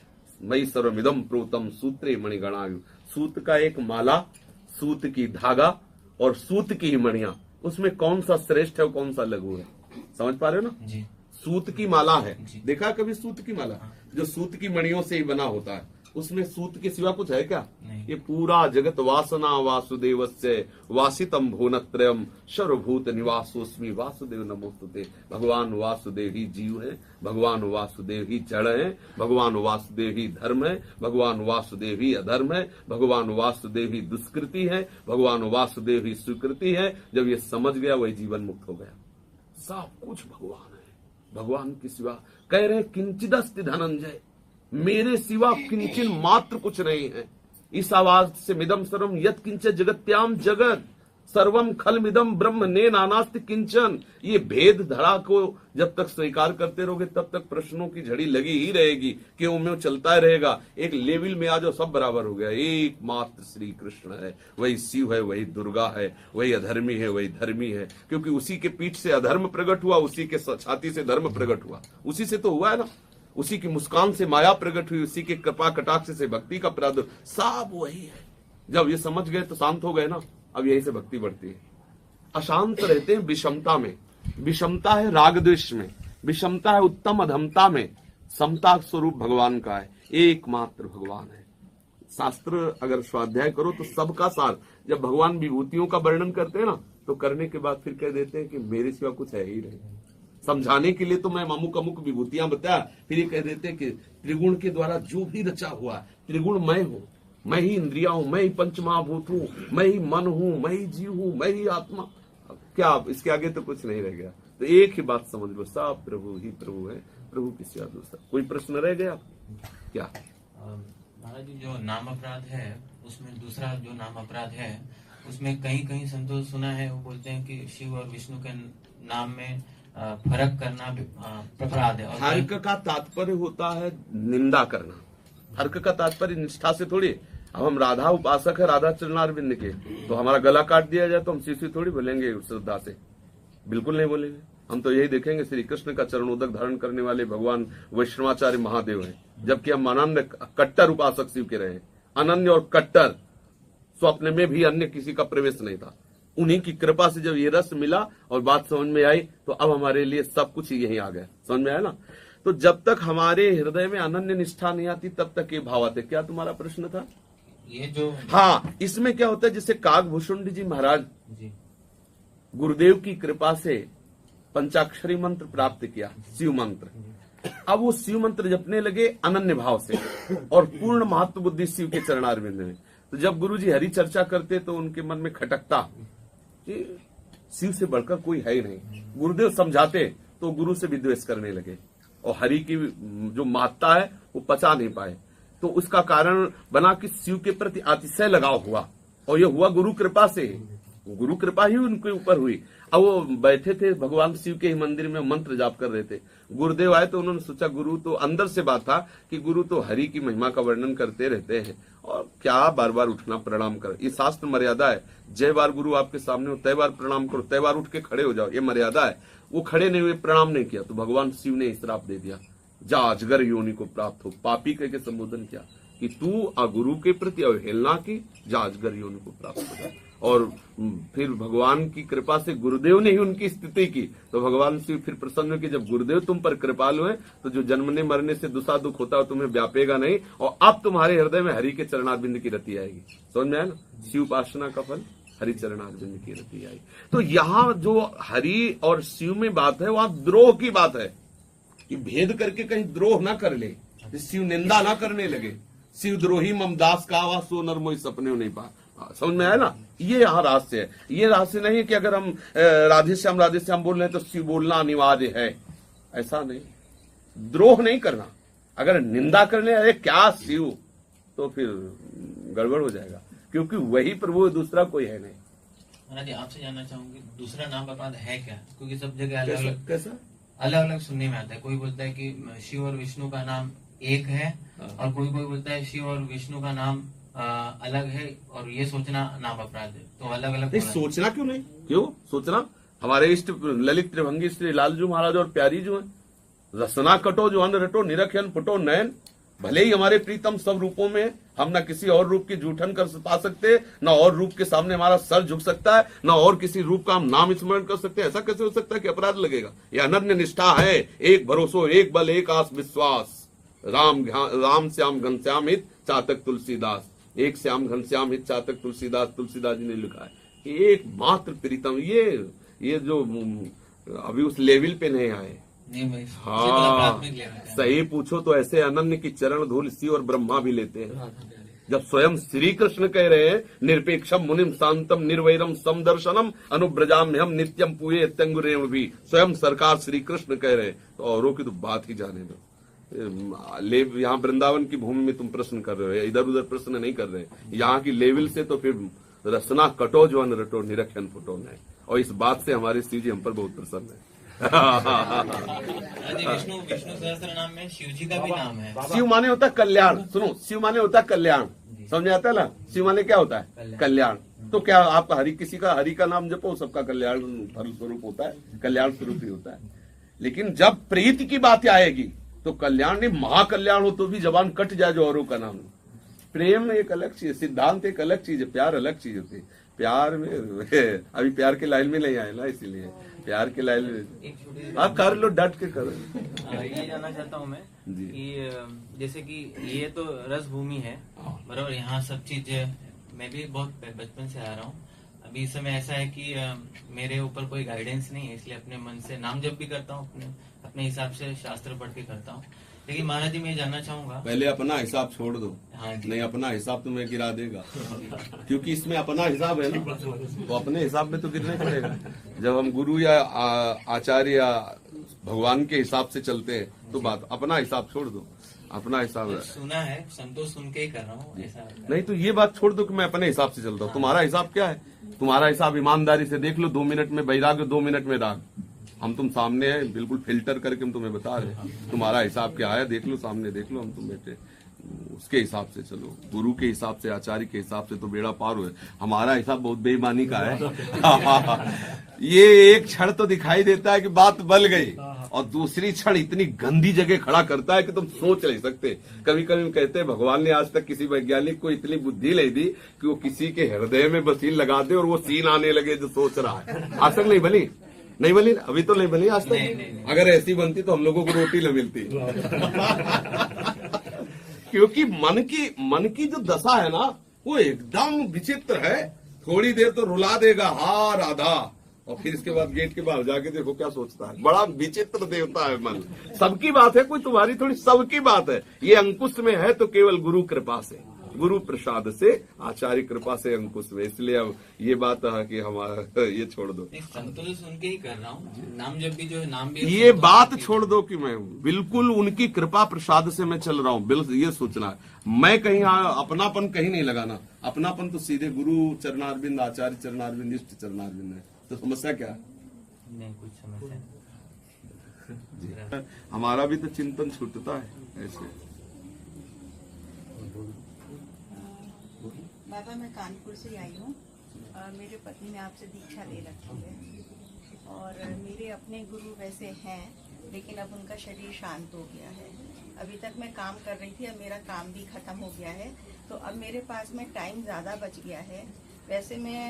मई सर्वमिदम प्रोतम सूत्रे मणिगणायु। सूत का एक माला, सूत की धागा और सूत की ही मणियां, उसमें कौन सा श्रेष्ठ है और कौन सा लघु है? समझ पा रहे हो ना जी। सूत की माला है, देखा कभी सूत की माला? जो सूत की मणियों से ही बना होता है, उसमें सूत के सिवा कुछ है क्या? ये पूरा जगत वासना वासुदेवस्य वासितम भुवनत्रयम सर्वभूत निवासोस्मि वासुदेव नमोस्तुते। भगवान वासुदेव ही जीव है, भगवान वासुदेव ही जड़ है, भगवान वासुदेव ही धर्म है, भगवान वासुदेव ही अधर्म है, भगवान वासुदेव ही दुष्कृति है, भगवान वासुदेव ही स्वीकृति है। जब ये समझ गया वही जीवन मुक्त हो गया। सब कुछ भगवान है, भगवान के सिवा कह रहे किंचिदस्ति धनंजय, मेरे सिवा किंचन मात्र कुछ नहीं है। इस आवाज से मिदम सर्वम यत् किंच जगत्याम जगत सर्वम खलमिदम ब्रह्म ने नानास्ति किंचन। ये भेद धड़ा को जब तक स्वीकार करते रहोगे तब तक प्रश्नों की झड़ी लगी ही रहेगी, क्यों में चलता रहेगा। एक लेवल में आ जाओ सब बराबर हो गया। एकमात्र श्री कृष्ण है, वही शिव है, वही दुर्गा है, वही अधर्मी है, वही धर्मी है, क्योंकि उसी के पीठ से अधर्म प्रकट हुआ, उसी के छाती से धर्म प्रकट हुआ, उसी से तो हुआ है ना। उसी की मुस्कान से माया प्रकट हुई, उसी के कृपा कटाक्ष से भक्ति का प्रादुर्भाव, सब वही है। जब ये समझ गए तो शांत हो गए ना। अब यही से भक्ति बढ़ती है। अशांत रहते हैं विषमता में, विषमता है राग द्वेष में, विषमता है उत्तम अधमता में, समता स्वरूप भगवान का है, एकमात्र भगवान है। शास्त्र अगर स्वाध्याय करो तो सबका सार, जब भगवान विभूतियों का वर्णन करते हैं ना तो करने के बाद फिर कह देते हैं कि मेरे सिवा कुछ है ही नहीं। समझाने के लिए तो मैं अमुक अमुक विभूतियां बताया, फिर ये कह देते हैं कि त्रिगुण के द्वारा जो भी रचा हुआ त्रिगुण मैं हूँ, मैं ही इंद्रिया हूँ, मैं ही पंचमहाभूत हूँ, मैं ही मन हूँ, मैं ही जीव हूँ, मैं ही आत्मा। क्या इसके आगे तो कुछ नहीं रह गया। तो एक ही बात समझ लो, सब प्रभु ही प्रभु है, प्रभु की सिवा दूसरा। कोई प्रश्न रह गया क्या? महाराज जी जो नाम अपराध है उसमें दूसरा जो नाम अपराध है उसमें कहीं कहीं संतोष सुना है, वो बोलते हैं कि शिव और विष्णु के नाम में फर्क करना अपराध है। और हर्क का तात्पर्य होता है निंदा करना, हर्क का तात्पर्य निष्ठा से थोड़ी। अब हम राधा उपासक है, राधा चरणारविंद के, तो हमारा गला काट दिया जाए तो हम शिव थोड़ी बोलेंगे श्रद्धा से, बिल्कुल नहीं बोलेंगे। हम तो यही देखेंगे श्री कृष्ण का चरणोदक धारण करने वाले भगवान वैष्णवाचार्य महादेव हैं, जबकि हम अनन्य कट्टर उपासक शिव के रहे, अनन्य और कट्टर, स्वप्न में भी अन्य किसी का प्रवेश नहीं था। उन्हीं की कृपा से जब ये रस मिला और बात समझ में आई तो अब हमारे लिए सब कुछ यही आ गया। समझ में आया ना? तो जब तक हमारे हृदय में अनन्य निष्ठा नहीं आती तब तक ये भाव आते। क्या तुम्हारा प्रश्न था? ये जो हाँ, इसमें क्या होता है, जैसे काकभूषुंड जी महाराज जी गुरुदेव की कृपा से पंचाक्षरी मंत्र प्राप्त किया, शिव मंत्र। अब वो शिव मंत्र जपने लगे अनन्य भाव से और पूर्ण महत्व बुद्धि शिव के चरणारविंद में। तो जब गुरु जी हरि चर्चा करते तो उनके मन में खटकता कि शिव से बढ़कर कोई है ही नहीं। गुरुदेव समझाते तो गुरु से विद्वेष करने लगे और हरि की जो महत्ता है वो पचा नहीं पाए। तो उसका कारण बना कि शिव के प्रति अतिशय लगाव हुआ, और ये हुआ गुरु कृपा से। गुरु कृपा ही उनके ऊपर हुई। अब वो बैठे थे भगवान शिव के ही मंदिर में मंत्र जाप कर रहे थे। गुरुदेव आए तो उन्होंने सोचा, गुरु तो अंदर से बात था कि गुरु तो हरि की महिमा का वर्णन करते रहते हैं और क्या बार बार उठना प्रणाम कर, ये शास्त्र मर्यादा है। जय बार गुरु आपके सामने हो तय बार प्रणाम करो, तय बार उठ के खड़े हो जाओ, ये मर्यादा है। वो खड़े नहीं हुए, प्रणाम नहीं किया, तो भगवान शिव ने श्राप दे दिया, जा अजगर योनि को प्राप्त हो। पापी कह के संबोधन किया कि तू गुरु के प्रति अवहेलना की, जा अजगर योनि को प्राप्त हो जाए। और फिर भगवान की कृपा से गुरुदेव ने ही उनकी स्थिति की, तो भगवान शिव फिर प्रसन्न हुए कि जब गुरुदेव तुम पर कृपालु हैं तो जो जन्मने मरने से दूसरा दुख होता है तुम्हें व्यापेगा नहीं, और अब तुम्हारे हृदय में हरि के चरणारविंद की रति आएगी। समझ में आया ना? शिव उपासना का फल हरिचरणारविंद की रति आई। तो यहाँ जो हरि और शिव में बात है वहां द्रोह की बात है कि भेद करके कहीं द्रोह ना कर ले, शिव निंदा ना करने लगे। शिव द्रोही ममदास का आवाज सो नर मोहि सपने नहीं पा। समझ में आया ना? ये यहाँ रहस्य है। ये रहस्य नहीं है कि अगर हम राधे श्याम बोल रहे हैं तो शिव बोलना अनिवार्य है, ऐसा नहीं। द्रोह नहीं करना, अगर निंदा करने अरे क्या शिव, तो फिर गड़बड़ हो जाएगा, क्योंकि वही प्रभु, दूसरा कोई है नहीं। महाराज जी आपसे जानना चाहूंगी दूसरा नाम अपराध है क्या? क्योंकि सब जगह अलग अलग कैसा अलग अलग सुनने में आता है। कोई बोलता है कि शिव और विष्णु का नाम एक है, और कोई बोलता है शिव और विष्णु का नाम अलग है, और ये सोचना नाम अपराध है। तो अलग अलग सोचना क्यों नहीं? क्यों सोचना? हमारे इष्ट ललित त्रिभंगी श्री लालजू महाराज और प्यारी जो है, रसना कटो जो अन्न रटो निरखन फुटो नयन, भले ही हमारे प्रीतम सब रूपों में, हम न किसी और रूप की जूठन कर पा सकते, न और रूप के सामने हमारा सर झुक सकता है, न और किसी रूप का हम नाम स्मरण कर सकते हैं। ऐसा कैसे हो सकता है कि अपराध लगेगा? यह अनन्य निष्ठा है, एक भरोसो एक बल एक आस विश्वास। राम श्याम घनश्याम हित चातक तुलसीदास, एक श्याम घनश्याम हित चातक तुलसीदास, तुलसीदास जी ने लिखा है कि एक मात्र प्रीतम। ये जो अभी उस लेवल पे नहीं आए। हाँ, सही पूछो तो ऐसे अनन्य की चरण धूल शिव और ब्रह्मा भी लेते हैं। जब स्वयं श्री कृष्ण कह रहे हैं निरपेक्षम मुनिम शांतम निर्वैरम समदर्शनम अनुब्रजाम्यहम नित्यम पूये त्यंगुरेण भी, स्वयं सरकार श्री कृष्ण कह रहे हैं, तो औरों की तो बात ही जाने दो। यहाँ वृंदावन की भूमि में तुम प्रश्न कर रहे हो, इधर उधर प्रश्न नहीं कर रहे। यहाँ की लेवल से तो फिर रसना कटो जो अन्न रटो निरखन फुटो नहीं, और इस बात से हमारे शिव जी हम पर बहुत प्रसन्न है। विष्णु सहस्त्र नाम में शिव जी का भी नाम है। शिव माने होता है कल्याण। सुनो, शिव माने होता है कल्याण, समझ आता है ना? शिव माने क्या होता है? कल्याण। तो क्या आप किसी का हरि का नाम जपो, सबका कल्याण फल स्वरूप होता है, कल्याण स्वरूप ही होता है। लेकिन जब प्रीति की बात आएगी तो कल्याण नहीं, महाकल्याण हो तो भी जबान कट जाए जो औरों का नाम। प्रेम एक अलग चीज, सिद्धांत एक अलग चीज है, प्यार अलग चीज होती है। प्यार में अभी प्यार के लाइन में नहीं आए ना, इसीलिए प्यार के लाइन में आप कर लो, डट के करो। ये जानना चाहता हूँ मैं कि जैसे कि ये तो रस भूमि है बराबर, यहाँ सब चीज मैं भी बहुत बचपन से आ रहा हूँ। अभी इस समय ऐसा है कि मेरे ऊपर कोई गाइडेंस नहीं है, इसलिए अपने मन से नाम जप भी करता हूँ, अपने हिसाब से शास्त्र पढ़ के करता हूँ। लेकिन महाराज जी मैं जानना चाहूंगा, पहले अपना हिसाब छोड़ दो। हाँ, नहीं अपना हिसाब तुम्हें गिरा देगा, क्योंकि इसमें अपना हिसाब है ना, तो अपने हिसाब में तो गिरना पड़ेगा। जब हम गुरु या आचार्य या भगवान के हिसाब से चलते हैं तो बात, अपना हिसाब छोड़ दो। अपना हिसाब है, सुना है, संतोष सुन के ही कर रहा हूँ, ऐसा नहीं। तो ये बात छोड़ दो कि मैं अपने हिसाब से चलता हूँ। तुम्हारा हिसाब क्या है? तुम्हारा हिसाब ईमानदारी से देख लो, 2 मिनट में वैराग्य, 2 मिनट में राग। हम तुम सामने हैं, बिल्कुल फिल्टर करके हम तुम्हें बता रहे हैं तुम्हारा हिसाब क्या है, देख लो, सामने देख लो, हम तुम बैठे उसके हिसाब से चलो। गुरु के हिसाब से, आचार्य के हिसाब से तो बेड़ा पार हुए। हमारा हिसाब बहुत बेईमानी का है। ये एक क्षण तो दिखाई देता है कि बात बल गई, और दूसरी क्षण इतनी गंदी जगह खड़ा करता है कि तुम सोच नहीं सकते। कभी कभी कहते हैं भगवान ने आज तक किसी वैज्ञानिक को इतनी बुद्धि नहीं दी कि वो किसी के हृदय में मशीन लगा दे और वो सीन आने लगे जो सोच रहा है। आज तक नहीं बनी, नहीं बनी, अभी तो नहीं बनी आज तक। नहीं। अगर ऐसी बनती तो हम लोगों को रोटी न मिलती। क्योंकि मन की जो दशा है ना, वो एकदम विचित्र है। थोड़ी देर तो रुला देगा हा राधा, और फिर इसके बाद गेट के बाहर जाके देखो क्या सोचता है। बड़ा विचित्र देवता है मन। सबकी बात है, कोई तुम्हारी थोड़ी, सबकी बात है। ये अंकुश में है तो केवल गुरु कृपा से, गुरु प्रसाद से, आचार्य कृपा से अंकुश में। इसलिए अब ये बात है कि हमारा ये छोड़ दो। संतोष सुन के ही कर रहा हूँ, नाम जब भी जो है नाम भी, ये बात छोड़ दो कि मैं बिल्कुल उनकी कृपा प्रसाद से मैं चल रहा हूँ। बिल्कुल ये सोचना है, मैं कहीं अपनापन कहीं नहीं लगाना। अपनापन तो सीधे गुरु चरणारविंद, आचार्य चरणारविंद, इष्ट चरणारविंद है। तो समस्या क्या है? नहीं कुछ समस्या नहीं। हमारा भी तो चिंतन छूटता है ऐसे। बाबा मैं कानपुर से आई हूँ। मेरे पति ने आपसे दीक्षा ले रखी है और मेरे अपने गुरु वैसे हैं, लेकिन अब उनका शरीर शांत हो गया है। अभी तक मैं काम कर रही थी, अब मेरा काम भी खत्म हो गया है, तो अब मेरे पास में टाइम ज़्यादा बच गया है। वैसे मैं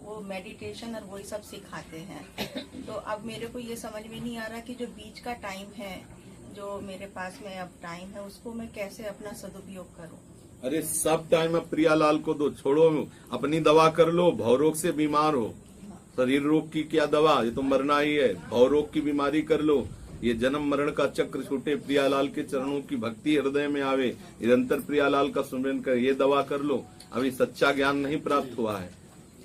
वो मेडिटेशन और वही सब सिखाते हैं, तो अब मेरे को ये समझ में नहीं आ रहा कि जो बीच का टाइम है, जो मेरे पास में अब टाइम है, उसको मैं कैसे अपना सदुपयोग करूं। अरे सब टाइम अब प्रियालाल को दो, छोड़ो, अपनी दवा कर लो। भवरोग से बीमार हो, शरीर रोग की क्या दवा, ये तो मरना ही है। भवरोग की बीमारी कर लो, ये जन्म मरण का चक्र छूटे, प्रियालाल के चरणों की भक्ति हृदय में आवे, निरंतर प्रियालाल का सुमिरन कर, ये दवा कर लो। अभी सच्चा ज्ञान नहीं प्राप्त हुआ है,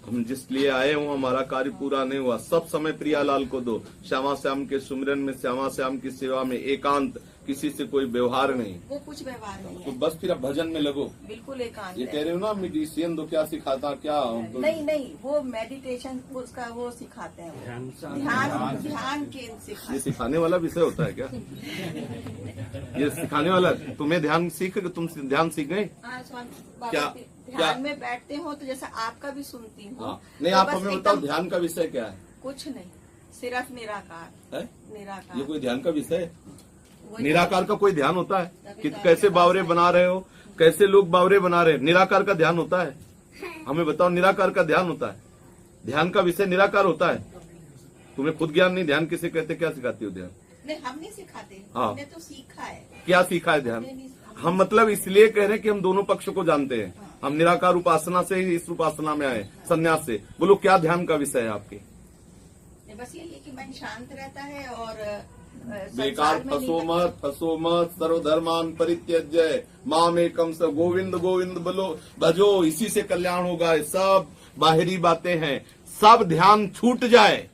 हम जिस लिए आए हो हमारा कार्य पूरा नहीं हुआ। सब समय प्रियालाल को दो, श्यामा श्याम के सुमिरन में, श्यामा श्याम की सेवा में, एकांत, किसी से कोई व्यवहार नहीं। वो कुछ व्यवहार नहीं तो है, बस फिर अब भजन में लगो। बिल्कुल एकांत ये है। कह रहे हो ना म्यूजिशियन तो क्या सिखाता क्या? तो नहीं नहीं, वो मेडिटेशन उसका वो सिखाते हैं, ध्यान केंद्र ये सिखाते सिखाने वाला विषय होता है क्या? ये सिखाने वाला, तुम्हें ध्यान सीख, तुम ध्यान सीख गए? हाँ, स्वामी क्या? बाबा ध्यान में बैठते हो तो जैसा आपका भी सुनती हूँ। हाँ। नहीं, तो आप बस हमें बताओ एकदम ध्यान का विषय क्या है? कुछ नहीं, सिर्फ निराकार है? निराकार। ये कोई ध्यान का विषय है? वही निराकार का कोई ध्यान होता है कि कैसे बावरे बना रहे हो, कैसे लोग बावरे बना रहे हैं, निराकार का ध्यान होता है? हमें बताओ, निराकार का ध्यान होता है? ध्यान का विषय निराकार होता है? तुम्हें खुद ज्ञान नहीं, ध्यान किसे कहते, क्या सिखाती हो ध्यान? नहीं, हम नहीं सिखाते, हाँ। हमने तो सीखा है। क्या सीखा है ध्यान? हम मतलब इसलिए कह रहे हैं कि हम दोनों पक्ष को जानते हैं। हम निराकार उपासना से ही इस उपासना में आए, संन्यास से। बोलो क्या ध्यान का विषय है आपके? बस यही है कि मन शांत रहता है और बेकार फंसो मत, सर्वधर्मान परित्यज्य माम एकम स गोविंद गोविंद बोलो भजो, इसी से कल्याण होगा। सब बाहरी बातें हैं, सब ध्यान छूट जाए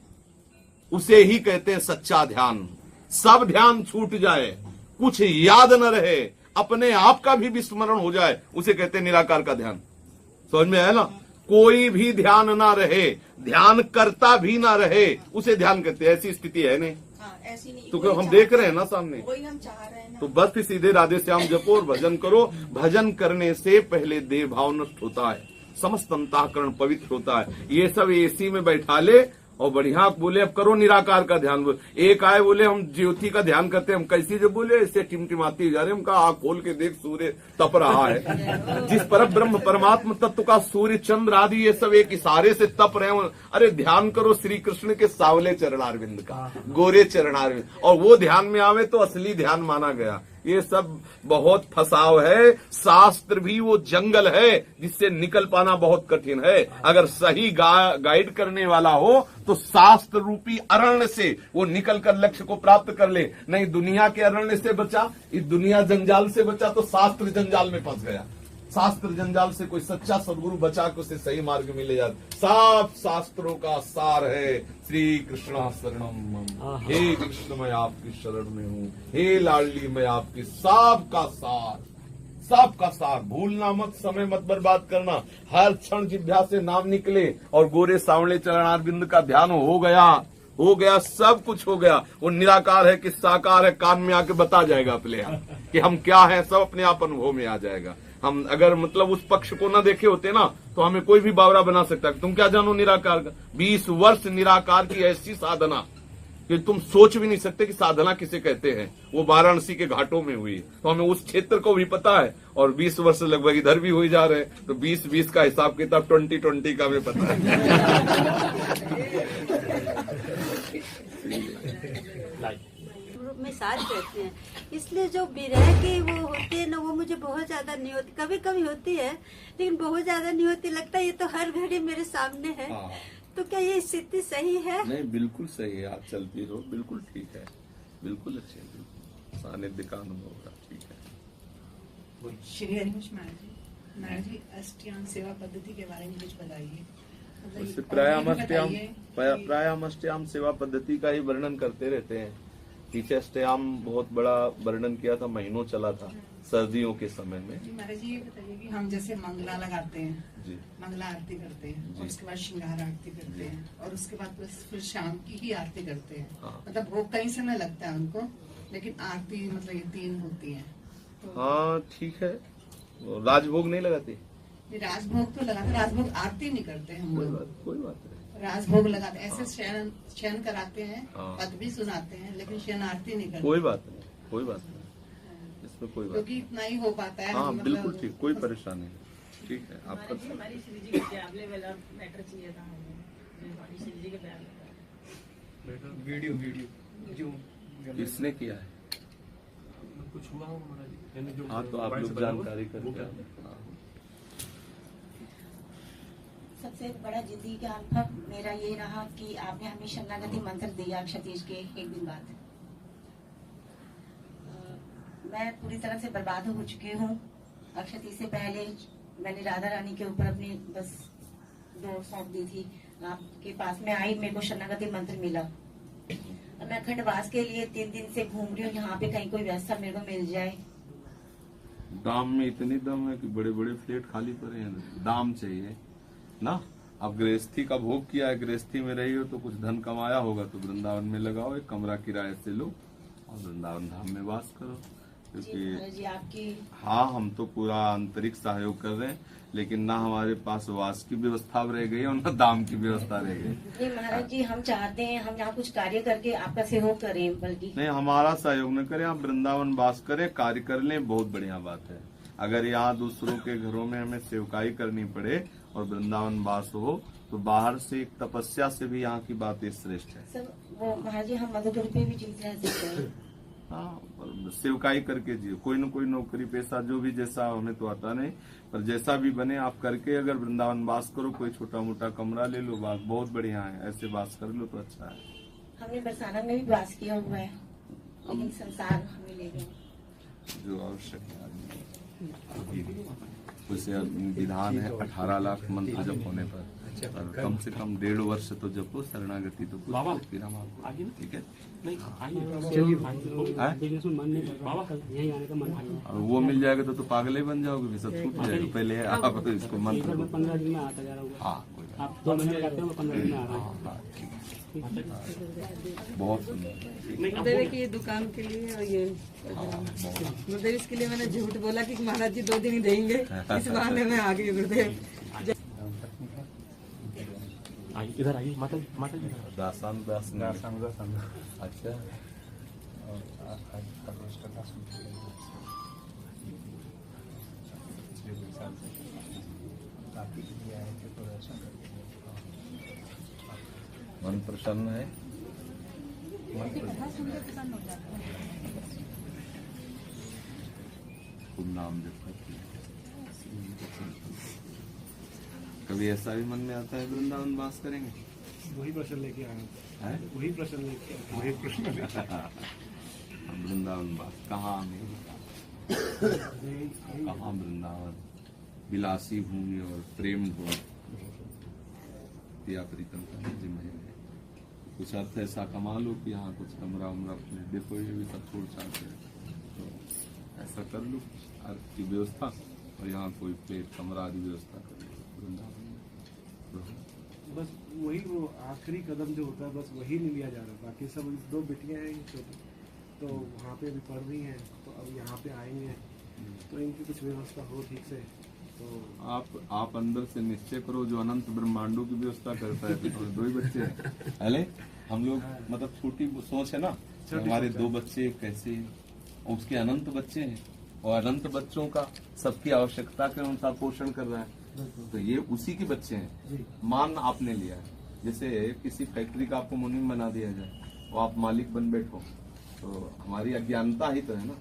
उसे ही कहते हैं सच्चा ध्यान। सब ध्यान छूट जाए, कुछ याद न रहे, अपने आप का भी विस्मरण हो जाए, उसे कहते हैं निराकार का ध्यान। समझ में आया ना? कोई भी ध्यान ना रहे, ध्यान करता भी ना रहे, उसे ध्यान कहते हैं। ऐसी स्थिति है नहीं? ऐसी नहीं, तो हम देख रहे हैं ना सामने, वही हम चाह रहे हैं ना। तो बस फिर सीधे राधे श्याम जपो और भजन करो। भजन करने से पहले देह भाव नष्ट होता है, समस्त अंतःकरण पवित्र होता है। ये सब एसी में बैठा ले और बढ़िया बोले अब करो निराकार का ध्यान। एक आए बोले हम ज्योति का ध्यान करते हैं, हम कैसी जब बोले ऐसे टिमटिमाती जा रहे, हम कहा आँख खोल के देख सूर्य तप रहा है। जिस पर ब्रह्म परमात्म तत्व का सूर्य चंद्र आदि ये सब एक इशारे से तप रहे हो। अरे ध्यान करो श्री कृष्ण के सावले चरणारविंद का, गोरे चरणारविंद, और वो ध्यान में आवे तो असली ध्यान माना गया। ये सब बहुत फसाव है। शास्त्र भी वो जंगल है जिससे निकल पाना बहुत कठिन है। अगर सही गाइड करने वाला हो तो शास्त्र रूपी अरण्य से वो निकल कर लक्ष्य को प्राप्त कर ले। नहीं दुनिया के अरण्य से बचा, इस दुनिया जंजाल से बचा तो शास्त्र जंजाल में फंस गया। शास्त्र जंजाल से कोई सच्चा सदगुरु बचा के उसे सही मार्ग में ले जाता। सब शास्त्रों का सार है श्री कृष्ण शरणम मम। हे कृष्ण मैं आपकी शरण में हूँ, हे लाडली मैं आपकी। सब का सार, सब का सार। भूलना मत, समय मत बर्बाद करना। हर क्षण जिह्वा से नाम निकले और गोरे सांवले चरणारविंद का ध्यान हो गया, सब कुछ हो गया। वो निराकार है कि साकार है, कान में आके बता जाएगा अपने आप कि हम क्या हैं, सब अपने आप अनुभव में आ जाएगा। हम अगर मतलब उस पक्ष को न देखे होते ना तो हमें कोई भी बावरा बना सकता है। तुम क्या जानो निराकार का? 20 वर्ष निराकार की ऐसी साधना कि तुम सोच भी नहीं सकते कि साधना किसे कहते हैं। वो वाराणसी के घाटों में हुई, तो हमें उस क्षेत्र को भी पता है। और 20 वर्ष लगभग इधर भी हुई जा रहे हैं, तो 20-20 का हिसाब किताब 20-20 का हमें पता है। में साथ रहते हैं, इसलिए जो विरह की वो होती है ना, वो मुझे बहुत ज्यादा नहीं होती। कभी कभी होती है लेकिन बहुत ज्यादा नहीं होती। लगता है ये तो हर घड़ी मेरे सामने है। तो क्या ये स्थिति सही है? नहीं, बिल्कुल सही है। आप चलती रहो, बिल्कुल ठीक है, बिल्कुल अच्छे, बिल्कुल सानिध्य का अनुभव होगा, ठीक है। श्री हरिवंश महाराज जी, अष्टयाम सेवा पद्धति के बारे में कुछ बताइए। प्रायामष्टयाम सेवा पद्धति का ही वर्णन करते रहते हैं। पीछे अष्टयाम बहुत बड़ा वर्णन किया था, महीनों चला था सर्दियों के समय में। जी महाराज जी, ये बताइए कि हम जैसे मंगला लगाते हैं जी, मंगला आरती करते हैं और उसके बाद श्रृंगार आरती करते हैं और उसके बाद फिर शाम की ही आरती करते हैं। मतलब भोग कई समय लगता है उनको, लेकिन आरती मतलब ये 3 होती है। तो हाँ ठीक है। राजभोग नहीं लगाते? राजभोग तो लगाते, राजभोग आरती नहीं करते हम लोग। कोई बात नहीं, राजभोग लगाते, ऐसे शयन कराते हैं, पद भी सुनाते हैं, लेकिन शयन आरती नहीं करते। कोई बात नहीं, कोई बात नहीं, इसमें कोई बात। क्योंकि इतना ही हो पाता है। हाँ बिल्कुल ठीक, कोई परेशानी नहीं, ठीक है। आपका हमारी श्री जी के बैबले वाला मैटर चाहिए था हमें, हमारी श्री जी के बैबले वीडियो जो किसने किया है? कुछ हुआ हो महाराज जी? यानी जो हाँ, तो आप लोग जानकारी करके सबसे बड़ा जिंदगी का अनुभव मेरा ये रहा कि आपने हमें शरणागति मंत्र दिया क्षतीश के एक दिन बाद। मैं पूरी तरह से बर्बाद हो चुकी हूँ। अक्षतीश से पहले मैंने राधा रानी के ऊपर अपनी बस 2 सौंप दी थी। आपके पास में आई, मेरे को शरणागति मंत्र मिला। मैं खंडवास के लिए 3 दिन से घूम रही हूँ, यहाँ पे कहीं कोई व्यवस्था मेरे को मिल जाए। दाम में इतनी दम है कि बड़े बड़े फ्लैट खाली पड़े हैं, दाम चाहिए ना। अब गृहस्थी का भोग किया है, गृहस्थी में रही हो तो कुछ धन कमाया होगा तो वृंदावन में लगाओ, एक कमरा किराए से लो और वृंदावन धाम में वास करो। क्योंकि जी आपकी हाँ, हम तो पूरा आंतरिक सहयोग कर रहे हैं, लेकिन ना हमारे पास वास की व्यवस्था रह गई और ना दाम की व्यवस्था रह गई। नहीं महाराज जी, हम चाहते हैं हम यहाँ कुछ कार्य करके आपका सहयोग करें, बल्कि नहीं, हमारा सहयोग न करें, आप वृंदावन वास करें, कार्य कर लें, बहुत बढ़िया बात है। अगर यहाँ दूसरों के घरों में हमें सेवकाई करनी पड़े और वृंदावन वास हो तो बाहर से एक तपस्या से भी यहाँ की बातें श्रेष्ठ है। सर वो महाराज जी, हम मधुपुर पे भी जीत रह सकते हैं। हाँ, सेवकाई करके जियो, कोई न कोई नौकरी पेशा जो भी, जैसा हमें तो आता नहीं, पर जैसा भी बने आप करके अगर वृंदावन वास करो, कोई छोटा मोटा कमरा ले लो, बात बहुत बढ़िया है, ऐसे वास कर लो तो अच्छा है। हमने बरसाना में भी वास किया हुआ है, लेकिन संसार हमें ले गए। जो आवश्यक है उसे विधान है 18 लाख मंत्र जप होने पर, और कम से कम 1.5 वर्ष तो जपो, शरणागति तो कुछ फिर हम आपको, ठीक है। और वो मिल जाएगा तो पागल ही बन जाओगे, सब छूट जाएगा। पहले आप इसको मंत्र 15 दिन में आता जा रहा होगा। हाँ, आप 2 महीने करते हो, 15 दिन में आ रहा है। बहुत सुंदर। गुरुदेव की दुकान के लिए और ये गुरुदेव, इसके लिए मैंने झूठ बोला कि महाराज जी 2 दिन ही देंगे, इस बहाने में आ गई गुरुदेव। इधर आइए माता जी। दासान अच्छा, मन प्रसन्न है, खूब नाम जप करती है। कभी ऐसा भी मन में आता है वृंदावन वास करेंगे? वही प्रश्न लेके आए हैं, वही प्रश्न लेके वृंदावन वास कहाँ वृंदावन, विलासी भूमि और प्रेम भूमि, पिया प्रीतम का जिम्मे है। कुछ अर्थ ऐसा कमा लो कि यहाँ कुछ कमरा उमरा देखो, ये भी सब छोड़ छाड़ते हैं, तो ऐसा कर लो अर्थ की व्यवस्था, और यहाँ कोई प्लेट कमरा आदि व्यवस्था कर लो वृंदावन में। बस वही वो आखिरी कदम जो होता है, बस वही नहीं लिया जा रहा। बाकी सब 2 बेटियां हैं छोटी, तो वहाँ पे भी पढ़ रही हैं, तो अब यहाँ पे आएंगे तो इनकी कुछ व्यवस्था हो ठीक से। तो आप अंदर से निश्चय करो, जो अनंत ब्रह्मांडों की व्यवस्था करता है। तो 2 ही बच्चे हैं, पहले हम लोग मतलब छोटी सोच है ना, हमारे 2 बच्चे कैसे, उसके अनंत बच्चे हैं और अनंत बच्चों का सबकी आवश्यकता के अनुसार पोषण कर रहा है, तो ये उसी के बच्चे हैं। मान आपने लिया है, जैसे किसी फैक्ट्री का आपको मुनीम बना दिया जाए और आप मालिक बन बैठो, तो हमारी अज्ञानता ही तो है ना।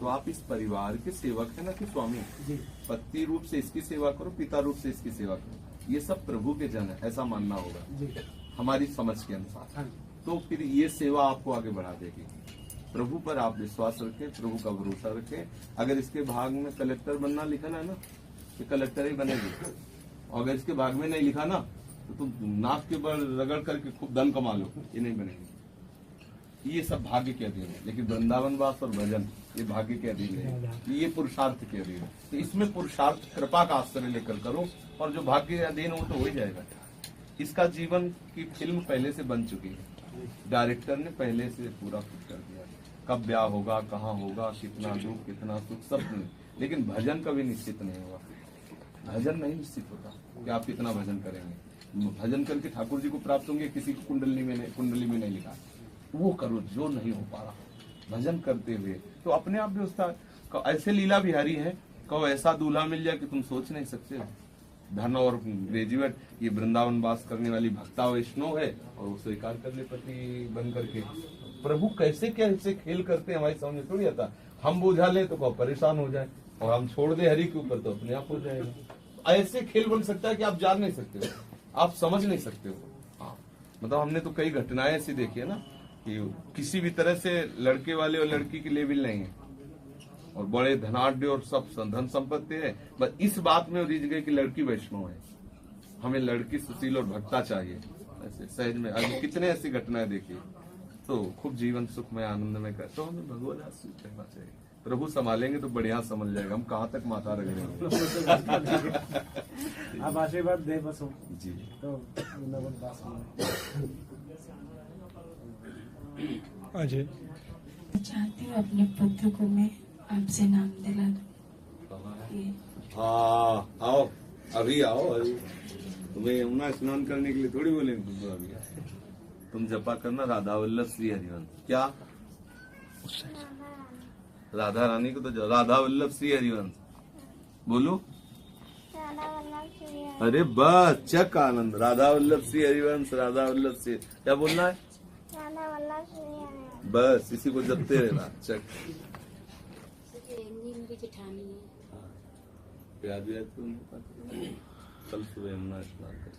तो आप इस परिवार के सेवक है ना कि स्वामी, पति रूप से इसकी सेवा करो, पिता रूप से इसकी सेवा करो, ये सब प्रभु के जन है, ऐसा मानना होगा हमारी समझ के अनुसार। तो फिर ये सेवा आपको आगे बढ़ा देगी। प्रभु पर आप विश्वास रखें, प्रभु का भरोसा रखें। अगर इसके भाग में कलेक्टर बनना लिखा ना तो कलेक्टर ही बनेगी, और अगर इसके भाग में नहीं लिखा ना तो तुम नाक के बल रगड़ करके खूब धन कमा लो, ये नहीं बनेगी। ये सब भाग्य के अधीन है, लेकिन वृंदावन वास और भजन ये भाग्य के अधीन है, ये पुरुषार्थ के अधीन है। तो इसमें पुरुषार्थ कृपा का आश्रय लेकर करो, और जो भाग्य के अधीन हो तो हो ही जाएगा। इसका जीवन की फिल्म पहले से बन चुकी है, डायरेक्टर ने पहले से पूरा कुछ कर दिया, कब ब्याह होगा, कहाँ होगा, कितना दुख कितना सुख सब नहीं। लेकिन भजन कभी निश्चित नहीं होगा, भजन नहीं निश्चित होता कि आप कितना भजन करेंगे। भजन करके ठाकुर जी को प्राप्त होंगे, किसी को कुंडली में नहीं लिखा, वो करो जो नहीं हो पा रहा। भजन करते हुए तो अपने आप व्यवस्था, ऐसे लीला बिहारी है, कहो ऐसा दूल्हा मिल जाए कि तुम सोच नहीं सकते हो। धन और ग्रेजुएट, ये वृंदावन वास करने वाली भक्ता वैष्णव है, और वो स्वीकार कर ले पति बन करके, प्रभु कैसे कैसे खेल करते हैं हमारी समझ में थोड़ी आता। हम बोझा ले तो कोई परेशान हो जाए, और हम छोड़ दे हरि के ऊपर तो अपने आप हो जाएगा। ऐसे खेल बन सकता है कि आप जान नहीं सकते हो, आप समझ नहीं सकते हो। हाँ, मतलब हमने तो कई घटनाएं ऐसी देखी है ना कि किसी भी तरह से लड़के वाले और लड़की की लेवल नहीं है, और बड़े धनाढ़ और सब धन संपत्ति है, बस इस बात में रिझ गए कि लड़की वैष्णव है, हमें लड़की सुशील और भक्ता चाहिए। ऐसे सहज में अभी कितने ऐसी घटनाएं देखी। तो खूब जीवन सुख में आनंद में कर, तो हमें भगवत आशीष करना चाहिए। प्रभु संभालेंगे तो बढ़िया समझ जाएगा, हम कहाँ तक माता रख रहे हैं। आप आशीर्वाद दे बस जी। तो अजय चाहती हूँ अपने पुत्र को मैं आपसे नाम दिला दूं। हाँ आओ, अभी आओ, अभी तुम्हें यमुना स्नान करने के लिए थोड़ी बोलेंगे तुम, अभी तुम जपा करना राधा वल्लभ श्री हरिवंश। क्या राधा रानी को तो राधा वल्लभ श्री हरिवंश बोलो। अरे बस चक आनंद, राधा वल्लभ श्री हरिवंश, राधा वल्लभ श्री, क्या बोलना है? बस इसी को जपते रहना। चक याद है तुम कल सुबह यमुना स्नान कर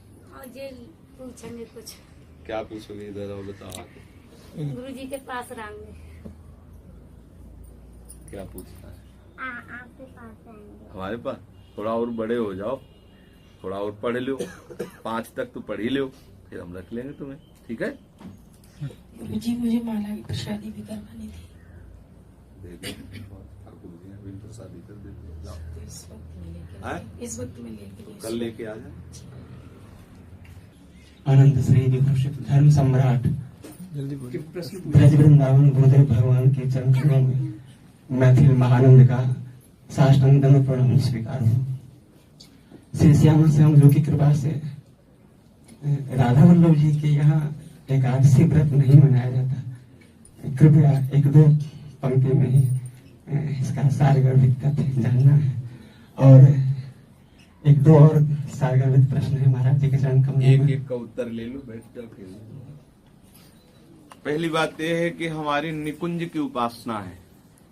पूछेंगे कुछ। क्या पूछोगे? इधर आओ, बताओ आके। गुरुजी के पास रहेंगे। क्या पूछना है? आपके पास आएंगे। हमारे पास? थोड़ा और बड़े हो जाओ, थोड़ा और पढ़ लो, 5 तक तो पढ़ ही लो, फिर हम रख लेंगे तुम्हें, ठीक है? गुरुजी मुझे माला की प्रसादी भी करवानी थी। दे दो, ठाकुर जी अभी प्रसादी कर दे दो। इस वक्त में लेके कल लेके आ जाए। आनंद श्री विभूषित धर्म सम्राट ब्रज वृंदावन गुरुदेव भगवान के चरण कमलों में मैथिल महानंद का साष्टांग दंड प्रणाम स्वीकार हो। श्री श्यामा श्याम जी की कृपा से राधा वल्लभ जी के यहाँ एकादशी व्रत नहीं मनाया जाता। कृपया 1-2 पंक्ति में ही इसका सारगर्भित तथ्य जानना है, और 1-2 और सारगर्भित प्रश्न है महाराज जी के चरण कमलों में। एक का उत्तर ले लो, बैठ जाओ। पहली बात यह है कि हमारी निकुंज की उपासना है।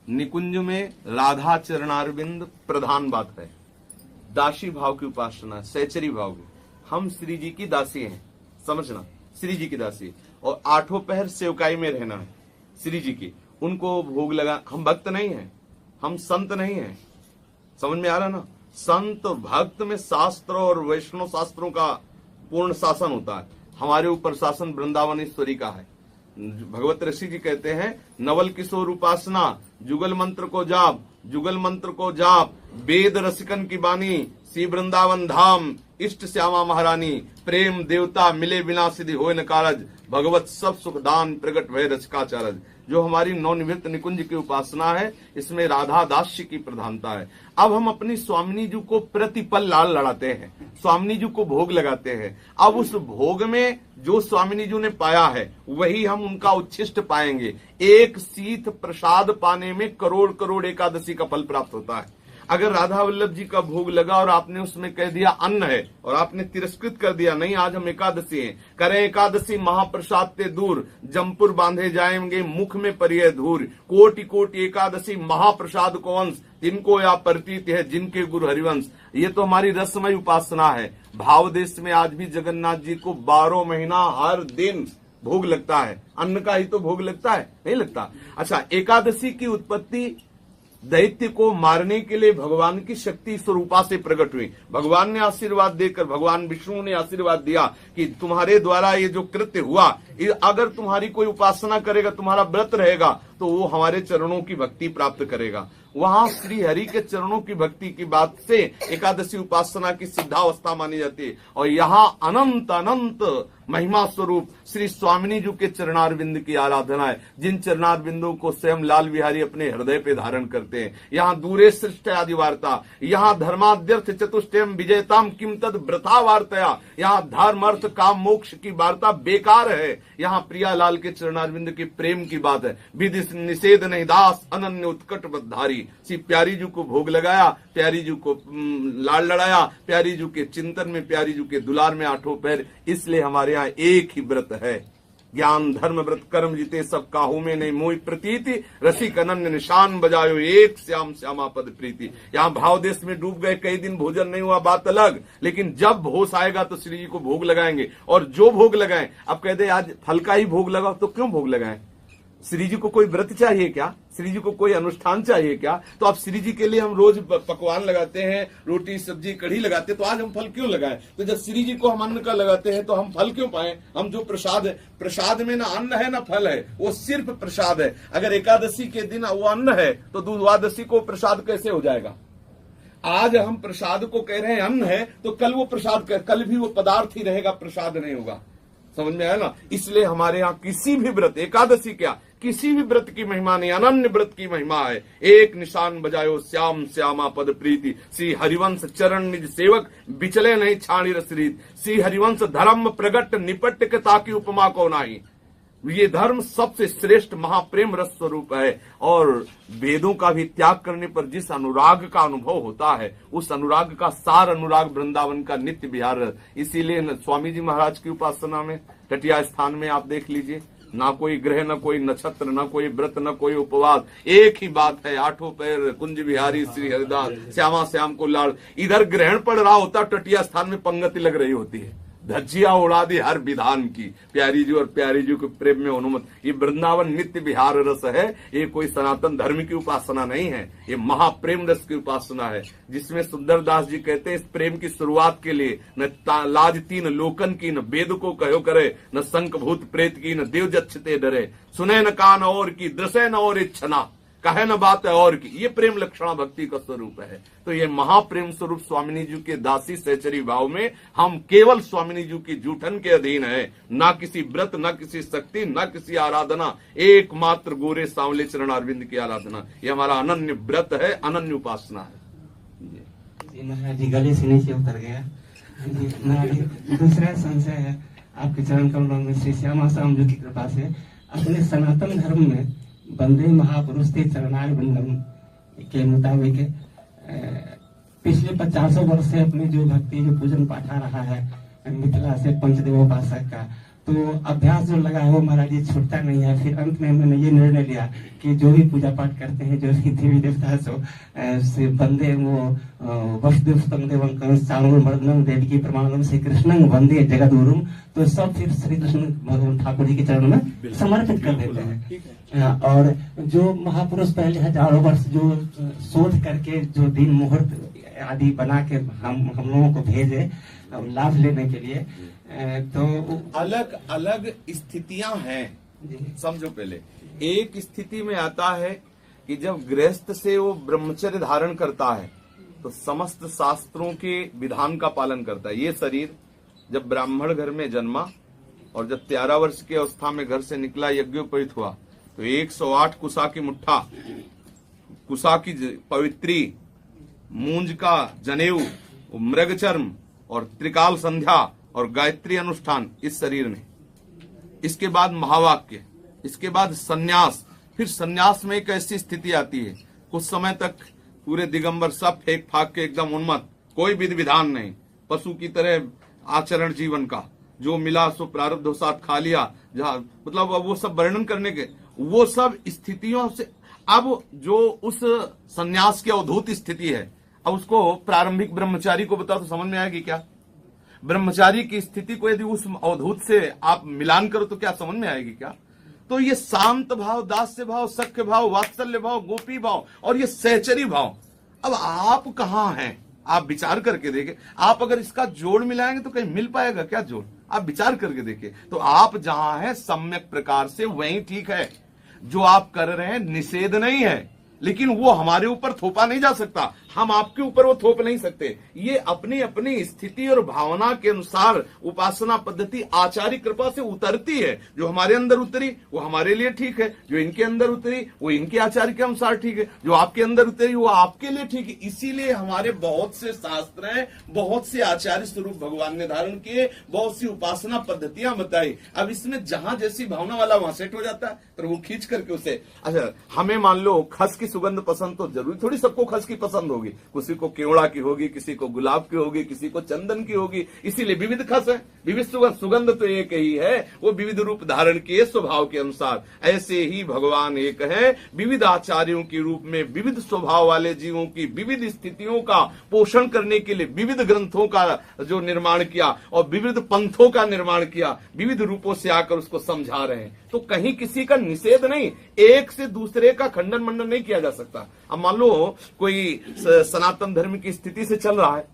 निकुंज में राधा चरणारविंद प्रधान बात है। दासी भाव की उपासना, सहचरी भाव की। हम श्री जी की दासी हैं, समझना, श्री जी की दासी, और 8 पहर सेवकाई में रहना है श्री जी की। उनको भोग लगा, हम भक्त नहीं हैं, हम संत नहीं हैं, समझ में आ रहा ना? संत भक्त में शास्त्र और वैष्णव शास्त्रों का पूर्ण शासन होता है। हमारे ऊपर शासन वृंदावनेश्वरी का है। भगवत ऋषि जी कहते हैं, नवल किशोर उपासना, जुगल मंत्र को जाप, जुगल मंत्र को जाप, वेद रसिकन की बानी, श्री वृंदावन धाम, इष्ट श्यामा महारानी, प्रेम देवता मिले बिना सिद्धि होए न कारज, भगवत सब सुख दान प्रगट भय रचकाचारज। जो हमारी नवनिवृत्त निकुंज की उपासना है, इसमें राधा दास्य की प्रधानता है। अब हम अपनी स्वामिनी जी को प्रतिपल लाल लड़ाते हैं, स्वामिनी जी को भोग लगाते हैं। अब उस भोग में जो स्वामिनी जी ने पाया है वही हम उनका उच्छिष्ट पाएंगे। एक शीत प्रसाद पाने में करोड़ करोड़ एकादशी का फल प्राप्त होता है। अगर राधा वल्लभ जी का भोग लगा और आपने उसमें कह दिया अन्न है, और आपने तिरस्कृत कर दिया, नहीं आज हम एकादशी हैं, करें एकादशी महाप्रसाद ते दूर, जमपुर बांधे जाएंगे मुख में परिय धूर, कोटि कोटि एकादशी महाप्रसाद को अंश, जिनको या प्रतीत है जिनके गुरु हरिवंश। ये तो हमारी रसमय उपासना है। भाव देश में आज भी जगन्नाथ जी को 12 महीना हर दिन भोग लगता है। अन्न का ही तो भोग लगता है, नहीं लगता? अच्छा, एकादशी की उत्पत्ति दैत्य को मारने के लिए भगवान की शक्ति स्वरूपा से प्रकट हुई। भगवान ने आशीर्वाद देकर, भगवान विष्णु ने आशीर्वाद दिया कि तुम्हारे द्वारा ये जो कृत्य हुआ, अगर तुम्हारी कोई उपासना करेगा, तुम्हारा व्रत रहेगा, तो वो हमारे चरणों की भक्ति प्राप्त करेगा। वहां श्री हरि के चरणों की भक्ति की बात से एकादशी उपासना की सिद्धावस्था मानी जाती है। और यहाँ अनंत अनंत महिमा स्वरूप श्री स्वामिनी जी के चरणारविंद की आराधना है, जिन चरणारविंदों को स्वयं लाल बिहारी अपने हृदय पे धारण करते हैं। यहाँ दूरे सृष्ट आदि वार्ता, यहाँ धर्माद्यर्थ चतुष्टयम विजयताम किम तद व्रता वार्तया, यहाँ धर्म अर्थ काम मोक्ष की वार्ता बेकार है। यहाँ प्रियालाल के चरणारविंद के प्रेम की बात है। विधि निषेध नहीं दास अनन्य उत्कट बद्धारी। श्री प्यारी जी को भोग लगाया, प्यारी जी को लाल लड़ाया, प्यारी जी के चिंतन में, प्यारी जी के दुलार में 8 पैर। इसलिए हमारे यहाँ एक ही व्रत है, ज्ञान धर्म व्रत कर्म जीते सब काहू में नहीं मोहि प्रतीति, रसिक अनन्य निशान बजायो एक श्याम श्यामा पद प्रीति। यहाँ भाव देश में डूब गए, कई दिन भोजन नहीं हुआ बात अलग, लेकिन जब होश आएगा तो श्री जी को भोग लगाएंगे। और जो भोग लगाएं, अब कह दे आज फल का ही भोग लगाओ, तो क्यों भोग लगाएं? श्री जी को कोई व्रत चाहिए क्या? श्री जी को कोई अनुष्ठान चाहिए क्या? तो अब श्री जी के लिए हम रोज पकवान लगाते हैं, रोटी सब्जी कढ़ी लगाते हैं, तो आज हम फल क्यों लगाएं? तो जब श्री जी को हम अन्न का लगाते हैं तो हम फल क्यों पाएं? हम जो प्रसाद है, प्रसाद में ना अन्न है ना फल है, वो सिर्फ प्रसाद है। अगर एकादशी के दिन वो अन्न है तो द्वादशी को प्रसाद कैसे हो जाएगा? आज हम प्रसाद को कह रहे हैं अन्न है, तो कल वो प्रसाद, कल भी वो पदार्थ ही रहेगा, प्रसाद नहीं होगा। समझ में आया ना? इसलिए हमारे यहाँ किसी भी व्रत, एकादशी क्या, किसी भी व्रत की महिमा नहीं, अनन्य व्रत की महिमा है। एक निशान बजायो श्याम श्यामा पद प्रीति, श्री हरिवंश चरण निज सेवक बिचले नहीं छाणी रसरीत। श्री हरिवंश धर्म प्रगट निपट के ताकि उपमा को नाही। ये धर्म सबसे श्रेष्ठ महाप्रेम रस स्वरूप है, और वेदों का भी त्याग करने पर जिस अनुराग का अनुभव होता है, उस अनुराग का सार अनुराग वृंदावन का नित्य विहार। इसीलिए स्वामी जी महाराज की उपासना में तटिया स्थान में आप देख लीजिए, ना कोई ग्रह, न कोई नक्षत्र, न कोई व्रत, न कोई उपवास, एक ही बात है, आठों पैर कुंज बिहारी श्री हरिदास श्यामा श्याम को लाड़। इधर ग्रहण पड़ रहा होता, तटिया स्थान में पंगति लग रही होती है, धज्जिया उड़ा दी हर विधान की, प्यारी जी और प्यारी जी के प्रेम में अनुमत। ये वृंदावन नित्य विहार रस है, ये कोई सनातन धर्म की उपासना नहीं है, ये महाप्रेम रस की उपासना है, जिसमें सुंदरदास जी कहते हैं इस प्रेम की शुरुआत के लिए न लाज तीन लोकन की, न वेद को कहो करे, न शंख भूत प्रेत की, न देव जच्छते डरे, सुने न कान और की, दृश्य न और इच्छना, कहे न बात है और की। ये प्रेम लक्षणा भक्ति का स्वरूप है। तो ये महाप्रेम स्वरूप स्वामिनी जी के दासी सहचरी भाव में हम केवल स्वामिनी जी की जूठन के अधीन है, ना किसी व्रत, ना किसी शक्ति, ना किसी आराधना, एकमात्र गोरे सांवले चरण अरविंद की आराधना। ये हमारा अनन्य व्रत है, अनन्य उपासना है। महाराज जी गले से नीचे उतर गया। महाराज दूसरा संशय है आपके चरण कमलों में श्री श्यामा श्याम जी की कृपा से अपने सनातन धर्म में वंदे महापुरुष के चरणार वंदन के मुताबिक पिछले 50 वर्ष से अपनी जो भक्ति जो पूजन पाठ आ रहा है मिथिला से पंचदेवोपासक का, तो अभ्यास जो लगा है वो महाराज जी छूटता नहीं है। फिर अंत में मैंने ये निर्णय लिया कि जो भी पूजा पाठ करते हैं, जो भी देवी देवता से वंदे वो वसुदेव स्तम देवं कंस चारुण मर्दनम देवी की प्रमाणम से कृष्णं वंदे जगदगुरुम, तो सब फिर श्री कृष्ण भगवान ठाकुर जी के चरणों में समर्पित कर देते हैं। और जो महापुरुष पहले हजारों वर्ष जो शोध करके जो दिन मुहूर्त आदि बना के हम लोगों को भेजे लाभ लेने के लिए, तो अलग अलग स्थितियां हैं। समझो, पहले एक स्थिति में आता है कि जब गृहस्थ से वो ब्रह्मचर्य धारण करता है तो समस्त शास्त्रों के विधान का पालन करता है। ये शरीर जब ब्राह्मण घर में जन्मा और जब 13 वर्ष की अवस्था में घर से निकला, यज्ञोपवीत हुआ, तो 108 कुशा की मुट्ठा, कुशा की पवित्री, मूंज का जनेऊ, मृगचर्म और त्रिकाल संध्या और गायत्री अनुष्ठान इस शरीर में। इसके बाद महावाक्य, इसके बाद सन्यास। फिर सन्यास में एक ऐसी स्थिति आती है कुछ समय तक पूरे दिगंबर, सब फेंक फाक के एकदम उन्मत्त, कोई विधि विधान नहीं, पशु की तरह आचरण जीवन का, जो मिला सो प्रारब्ध साथ खा लिया, जहाँ मतलब वो सब वर्णन करने के, वो सब स्थितियों से अब जो उस सन्यास की अवधूत स्थिति है, अब उसको प्रारंभिक ब्रह्मचारी को बताओ तो समझ में आएगी क्या? ब्रह्मचारी की स्थिति को यदि उस अवधूत से आप मिलान करो तो क्या समझ में आएगी क्या? तो ये शांत भाव, दास्य भाव, सख्य भाव, वात्सल्य भाव, गोपी भाव और ये सहचरी भाव, अब आप कहाँ हैं? आप विचार करके देखें। आप अगर इसका जोड़ मिलाएंगे तो कहीं मिल पाएगा क्या जोड़? आप विचार करके देखिए। तो आप जहां हैं सम्यक प्रकार से वही ठीक है। जो आप कर रहे हैं निषेध नहीं है, लेकिन वो हमारे ऊपर थोपा नहीं जा सकता, हम आपके ऊपर वो थोप नहीं सकते। ये अपनी अपनी स्थिति और भावना के अनुसार उपासना पद्धति आचार्य कृपा से उतरती है। जो हमारे अंदर उतरी वो हमारे लिए ठीक है, जो इनके अंदर उतरी वो इनके आचार्य के अनुसार ठीक है, जो आपके अंदर उतरी वो आपके लिए ठीक है। इसीलिए हमारे बहुत से शास्त्र हैं, बहुत से आचार्य स्वरूप भगवान ने धारण किए, बहुत सी उपासना पद्धतियां बताई। अब इसमें जहां जैसी भावना वाला वहां सेट हो जाता है, पर वो खींच करके उसे, अच्छा हमें मान लो खस की सुगंध पसंद तो जरूरी थोड़ी सबको खस की पसंद होगी, किसी को केवड़ा की होगी, किसी को गुलाब की होगी, किसी को चंदन की होगी, इसीलिए विविध खस है, विविध सुगंध। सुगंध तो एक ही है, वो विविध रूप धारण किए स्वभाव के अनुसार। ऐसे ही भगवान एक है, विविध आचार्यों के रूप में विविध स्वभाव वाले जीवों की विविध स्थितियों का पोषण करने के लिए विविध ग्रंथों का जो निर्माण किया और विविध पंथों का निर्माण किया, विविध रूपों से आकर उसको समझा रहे हैं। तो कहीं किसी का निषेध नहीं, एक से दूसरे का खंडन मंडन नहीं किया जा सकता। अब मान लो कोई सनातन धर्म की स्थिति से चल रहा है,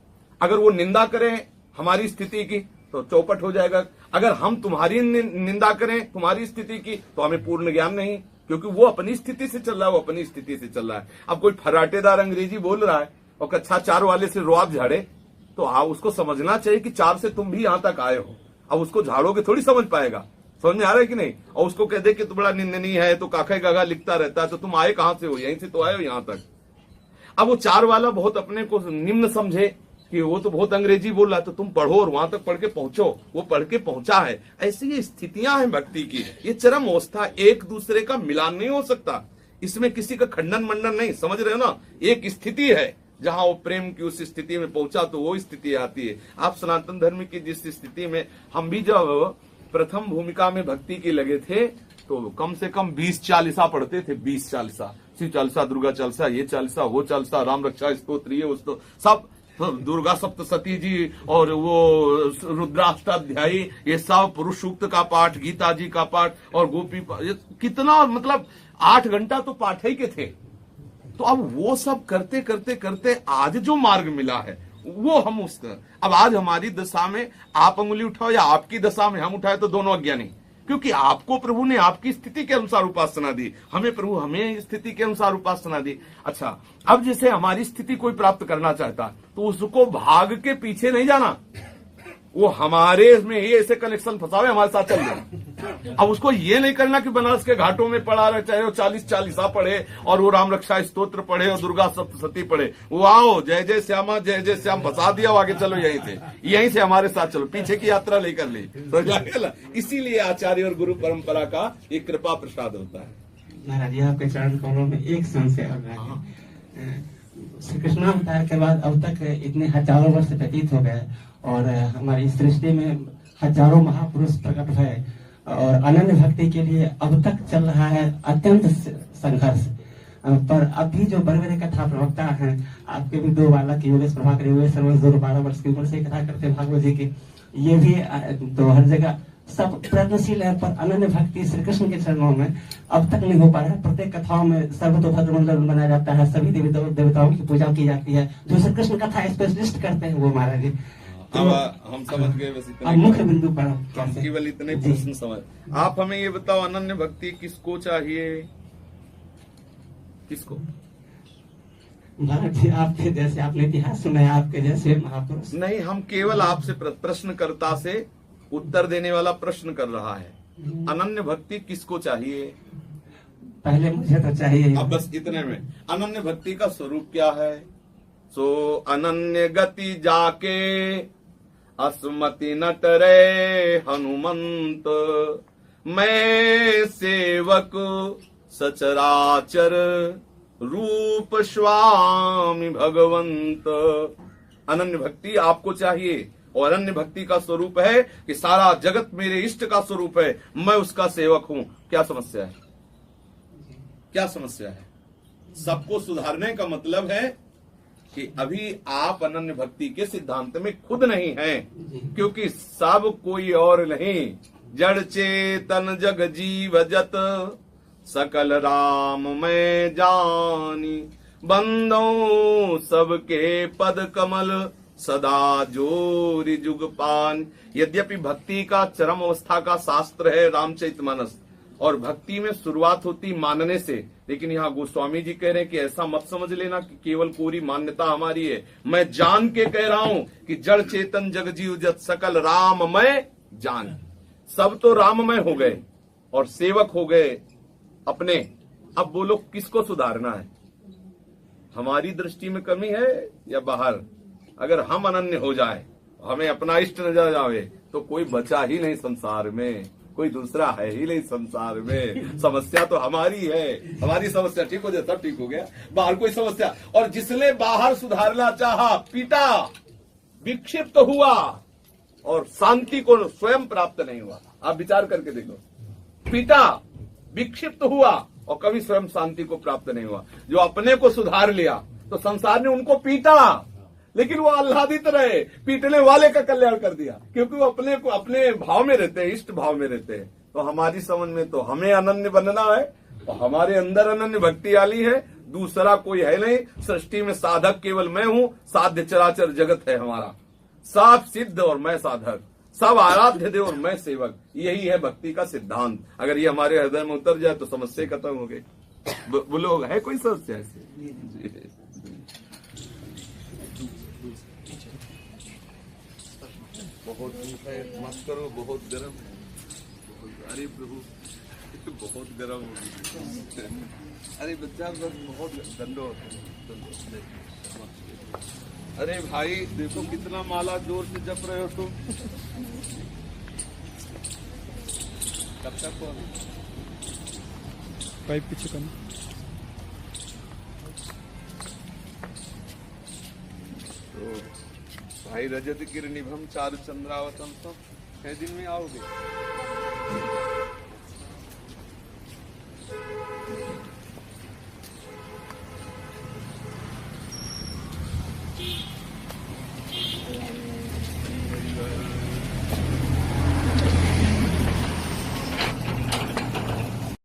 अगर वो निंदा करें हमारी स्थिति की तो चौपट हो जाएगा। अगर हम तुम्हारी निंदा करें तुम्हारी स्थिति की तो हमें पूर्ण ज्ञान नहीं, क्योंकि वो अपनी स्थिति से चल रहा है, वो अपनी स्थिति से चल रहा है। अब कोई फराटेदार अंग्रेजी बोल रहा है और कक्षा 4 वाले से रुआब झाड़े तो उसको समझना चाहिए कि 4 से तुम भी यहां तक आए हो। अब उसको झाड़ोगे थोड़ी समझ पाएगा, समझ में आ रहा है कि नहीं। और उसको कह दे कि तू बड़ा निंदनीय है, तो काका गागा लिखता रहता है, तो तुम आए कहां से हो, यहीं से तो आए हो यहां तक। अब वो 4 वाला बहुत अपने को निम्न समझे कि वो तो बहुत अंग्रेजी बोल रहा है, तो तुम पढ़ो और वहां तक पढ़ के पहुंचो। वो पढ़ के पहुंचा है। ऐसी ये स्थितियां हैं भक्ति की, ये चरम अवस्था, एक दूसरे का मिलान नहीं हो सकता, इसमें किसी का खंडन मंडन नहीं, समझ रहे हो ना। एक स्थिति है जहां वो प्रेम की उस स्थिति में पहुंचा तो वो स्थिति आती है। आप सनातन धर्म की जिस स्थिति में, हम भी जब प्रथम भूमिका में भक्ति के लगे थे तो कम से कम 20 चालीसा पढ़ते थे, 20 चालीसा, शिव चालीसा, दुर्गा चालीसा, ये चालीसा, वो चालीसा, राम रक्षा स्तोत्र, ये उसको सब, दुर्गा सप्तशती जी और वो रुद्राष्टाध्यायी, ये सब, पुरुष सूक्त का पाठ, गीता जी का पाठ और गोपी कितना, मतलब 8 घंटा तो पाठ ही के थे। तो अब वो सब करते करते करते आज जो मार्ग मिला है वो हम अब आज हमारी दशा में आप अंगुली उठाओ या आपकी दशा में हम उठाए तो दोनों अज्ञानी, क्योंकि आपको प्रभु ने आपकी स्थिति के अनुसार उपासना दी, हमें प्रभु हमें स्थिति के अनुसार उपासना दी। अच्छा, अब जैसे हमारी स्थिति कोई प्राप्त करना चाहता तो उसको भाग के पीछे नहीं जाना, वो हमारे में ही ऐसे कनेक्शन फंसावे हमारे साथ चल जाए। अब उसको ये नहीं करना कि बनारस के घाटों में पढ़ा रहे, चाहे वो 40 चालीसा पढ़े और वो राम रक्षा स्तोत्र पढ़े और दुर्गा सप्तशती पढ़े, वो आओ जय जय श्यामा जय जय श्याम फंसा दिया, आगे चलो यहीं से हमारे साथ चलो, पीछे की यात्रा नहीं कर ली तो जाएगा। इसीलिए आचार्य और गुरु परंपरा का एक कृपा प्रसाद होता है। महाराज जी, आपके चरण कमलों में एक संशय और है। श्री कृष्णावतार के बाद अब तक इतने हजारों वर्ष व्यतीत हो गए और हमारी सृष्टि में हजारों महापुरुष प्रकट हुए और अनन्य भक्ति के लिए अब तक चल रहा है अत्यंत संघर्ष। पर अभी जो बड़े बड़े कथा प्रवक्ता हैं, आपके भी 2 बालक योगेश प्रभाकर, योगेश 12 वर्ष की उम्र से कथा करते भागवत जी की, ये भी तो हर जगह सब प्रयत्नशील है, पर अनन्य भक्ति श्री कृष्ण के चरणों में अब तक नहीं हो पा रहा है। प्रत्येक कथाओं में सर्वतोभद्र मंडल बनाया जाता है, सभी देवी देवताओं की पूजा की जाती है, जो श्री कृष्ण कथा स्पेशलिस्ट करते हैं वो महाराज जी। अब हम समझ गए, बस इतने मुख्य बिंदु पर केवल इतने प्रश्न समझ। आप हमें ये बताओ, अनन्य भक्ति किसको चाहिए, किसको? महाराज जी, आपके जैसे आपने इतिहास सुना है, आपके जैसे महापुरुष नहीं, हम केवल आपसे प्रश्नकर्ता से उत्तर देने वाला प्रश्न कर रहा है। अनन्य भक्ति किसको चाहिए? पहले मुझे तो चाहिए। अब बस इतने में अनन्य भक्ति का स्वरूप क्या है? सो अनन्य गति जाके असमति नट रे हनुमंत, मैं सेवक सचराचर रूप स्वामी भगवंत। अनन्य भक्ति आपको चाहिए और अनन्य भक्ति का स्वरूप है कि सारा जगत मेरे इष्ट का स्वरूप है, मैं उसका सेवक हूं। क्या समस्या है? क्या समस्या है? सबको सुधारने का मतलब है कि अभी आप अनन्य भक्ति के सिद्धांत में खुद नहीं हैं, क्योंकि सब कोई और नहीं, जड़ चेतन जग जीव जत सकल राम मैं जानी, बंदो सबके पद कमल सदा जोरि जुग पान। यद्यपि भक्ति का चरम अवस्था का शास्त्र है रामचरितमानस, और भक्ति में शुरुआत होती मानने से, लेकिन यहाँ गोस्वामी जी कह रहे हैं कि ऐसा मत समझ लेना कि केवल पूरी मान्यता हमारी है। मैं जान के कह रहा हूं कि जड़ चेतन जग जीव जत सकल राममय जान। सब तो राममय हो गए और सेवक हो गए अपने। अब बोलो किसको सुधारना है? हमारी दृष्टि में कमी है या बाहर? अगर हम अनन्य हो जाए, हमें अपना इष्ट नजर जावे, तो कोई बचा ही नहीं संसार में, कोई दूसरा है ही नहीं संसार में। समस्या तो हमारी है, हमारी समस्या ठीक हो जाए सब ठीक हो गया, बाहर कोई समस्या। और जिसने बाहर सुधारना चाहा, पीटा, विक्षिप्त हुआ और शांति को स्वयं प्राप्त नहीं हुआ। आप विचार करके देखो, पीटा, विक्षिप्त हुआ और कभी स्वयं शांति को प्राप्त नहीं हुआ। जो अपने को सुधार लिया तो संसार ने उनको पीटा, लेकिन वो आह्लादित रहे, पीटने वाले का कल्याण कर दिया, क्योंकि वो अपने को अपने भाव में रहते हैं, इष्ट भाव में रहते हैं। तो हमारी समझ में तो हमें अनन्य बनना है और हमारे अंदर अनन्य भक्ति आली है, दूसरा कोई है नहीं। सृष्टि में साधक केवल मैं हूँ, साध्य चराचर जगत है हमारा, सब सिद्ध और मैं साधक, सब आराध्य देव और मैं सेवक। यही है भक्ति का सिद्धांत। अगर ये हमारे हृदय में उतर जाए तो समस्या खत्म हो गई। बोलो, है कोई समस्या ऐसी? बहुत धूप है, मत करो, बहुत गर्म। अरे प्रभु बहुत गर्म हो गई। अरे बच्चा बस बहुत दंडो। अरे भाई देखो कितना माला जोर से जप रहे हो तुम। कब तक हो? पाइप पीछे कम। तो भाई रजत किरणिभम चारु चंद्रावतम, 6 दिन में आओगे?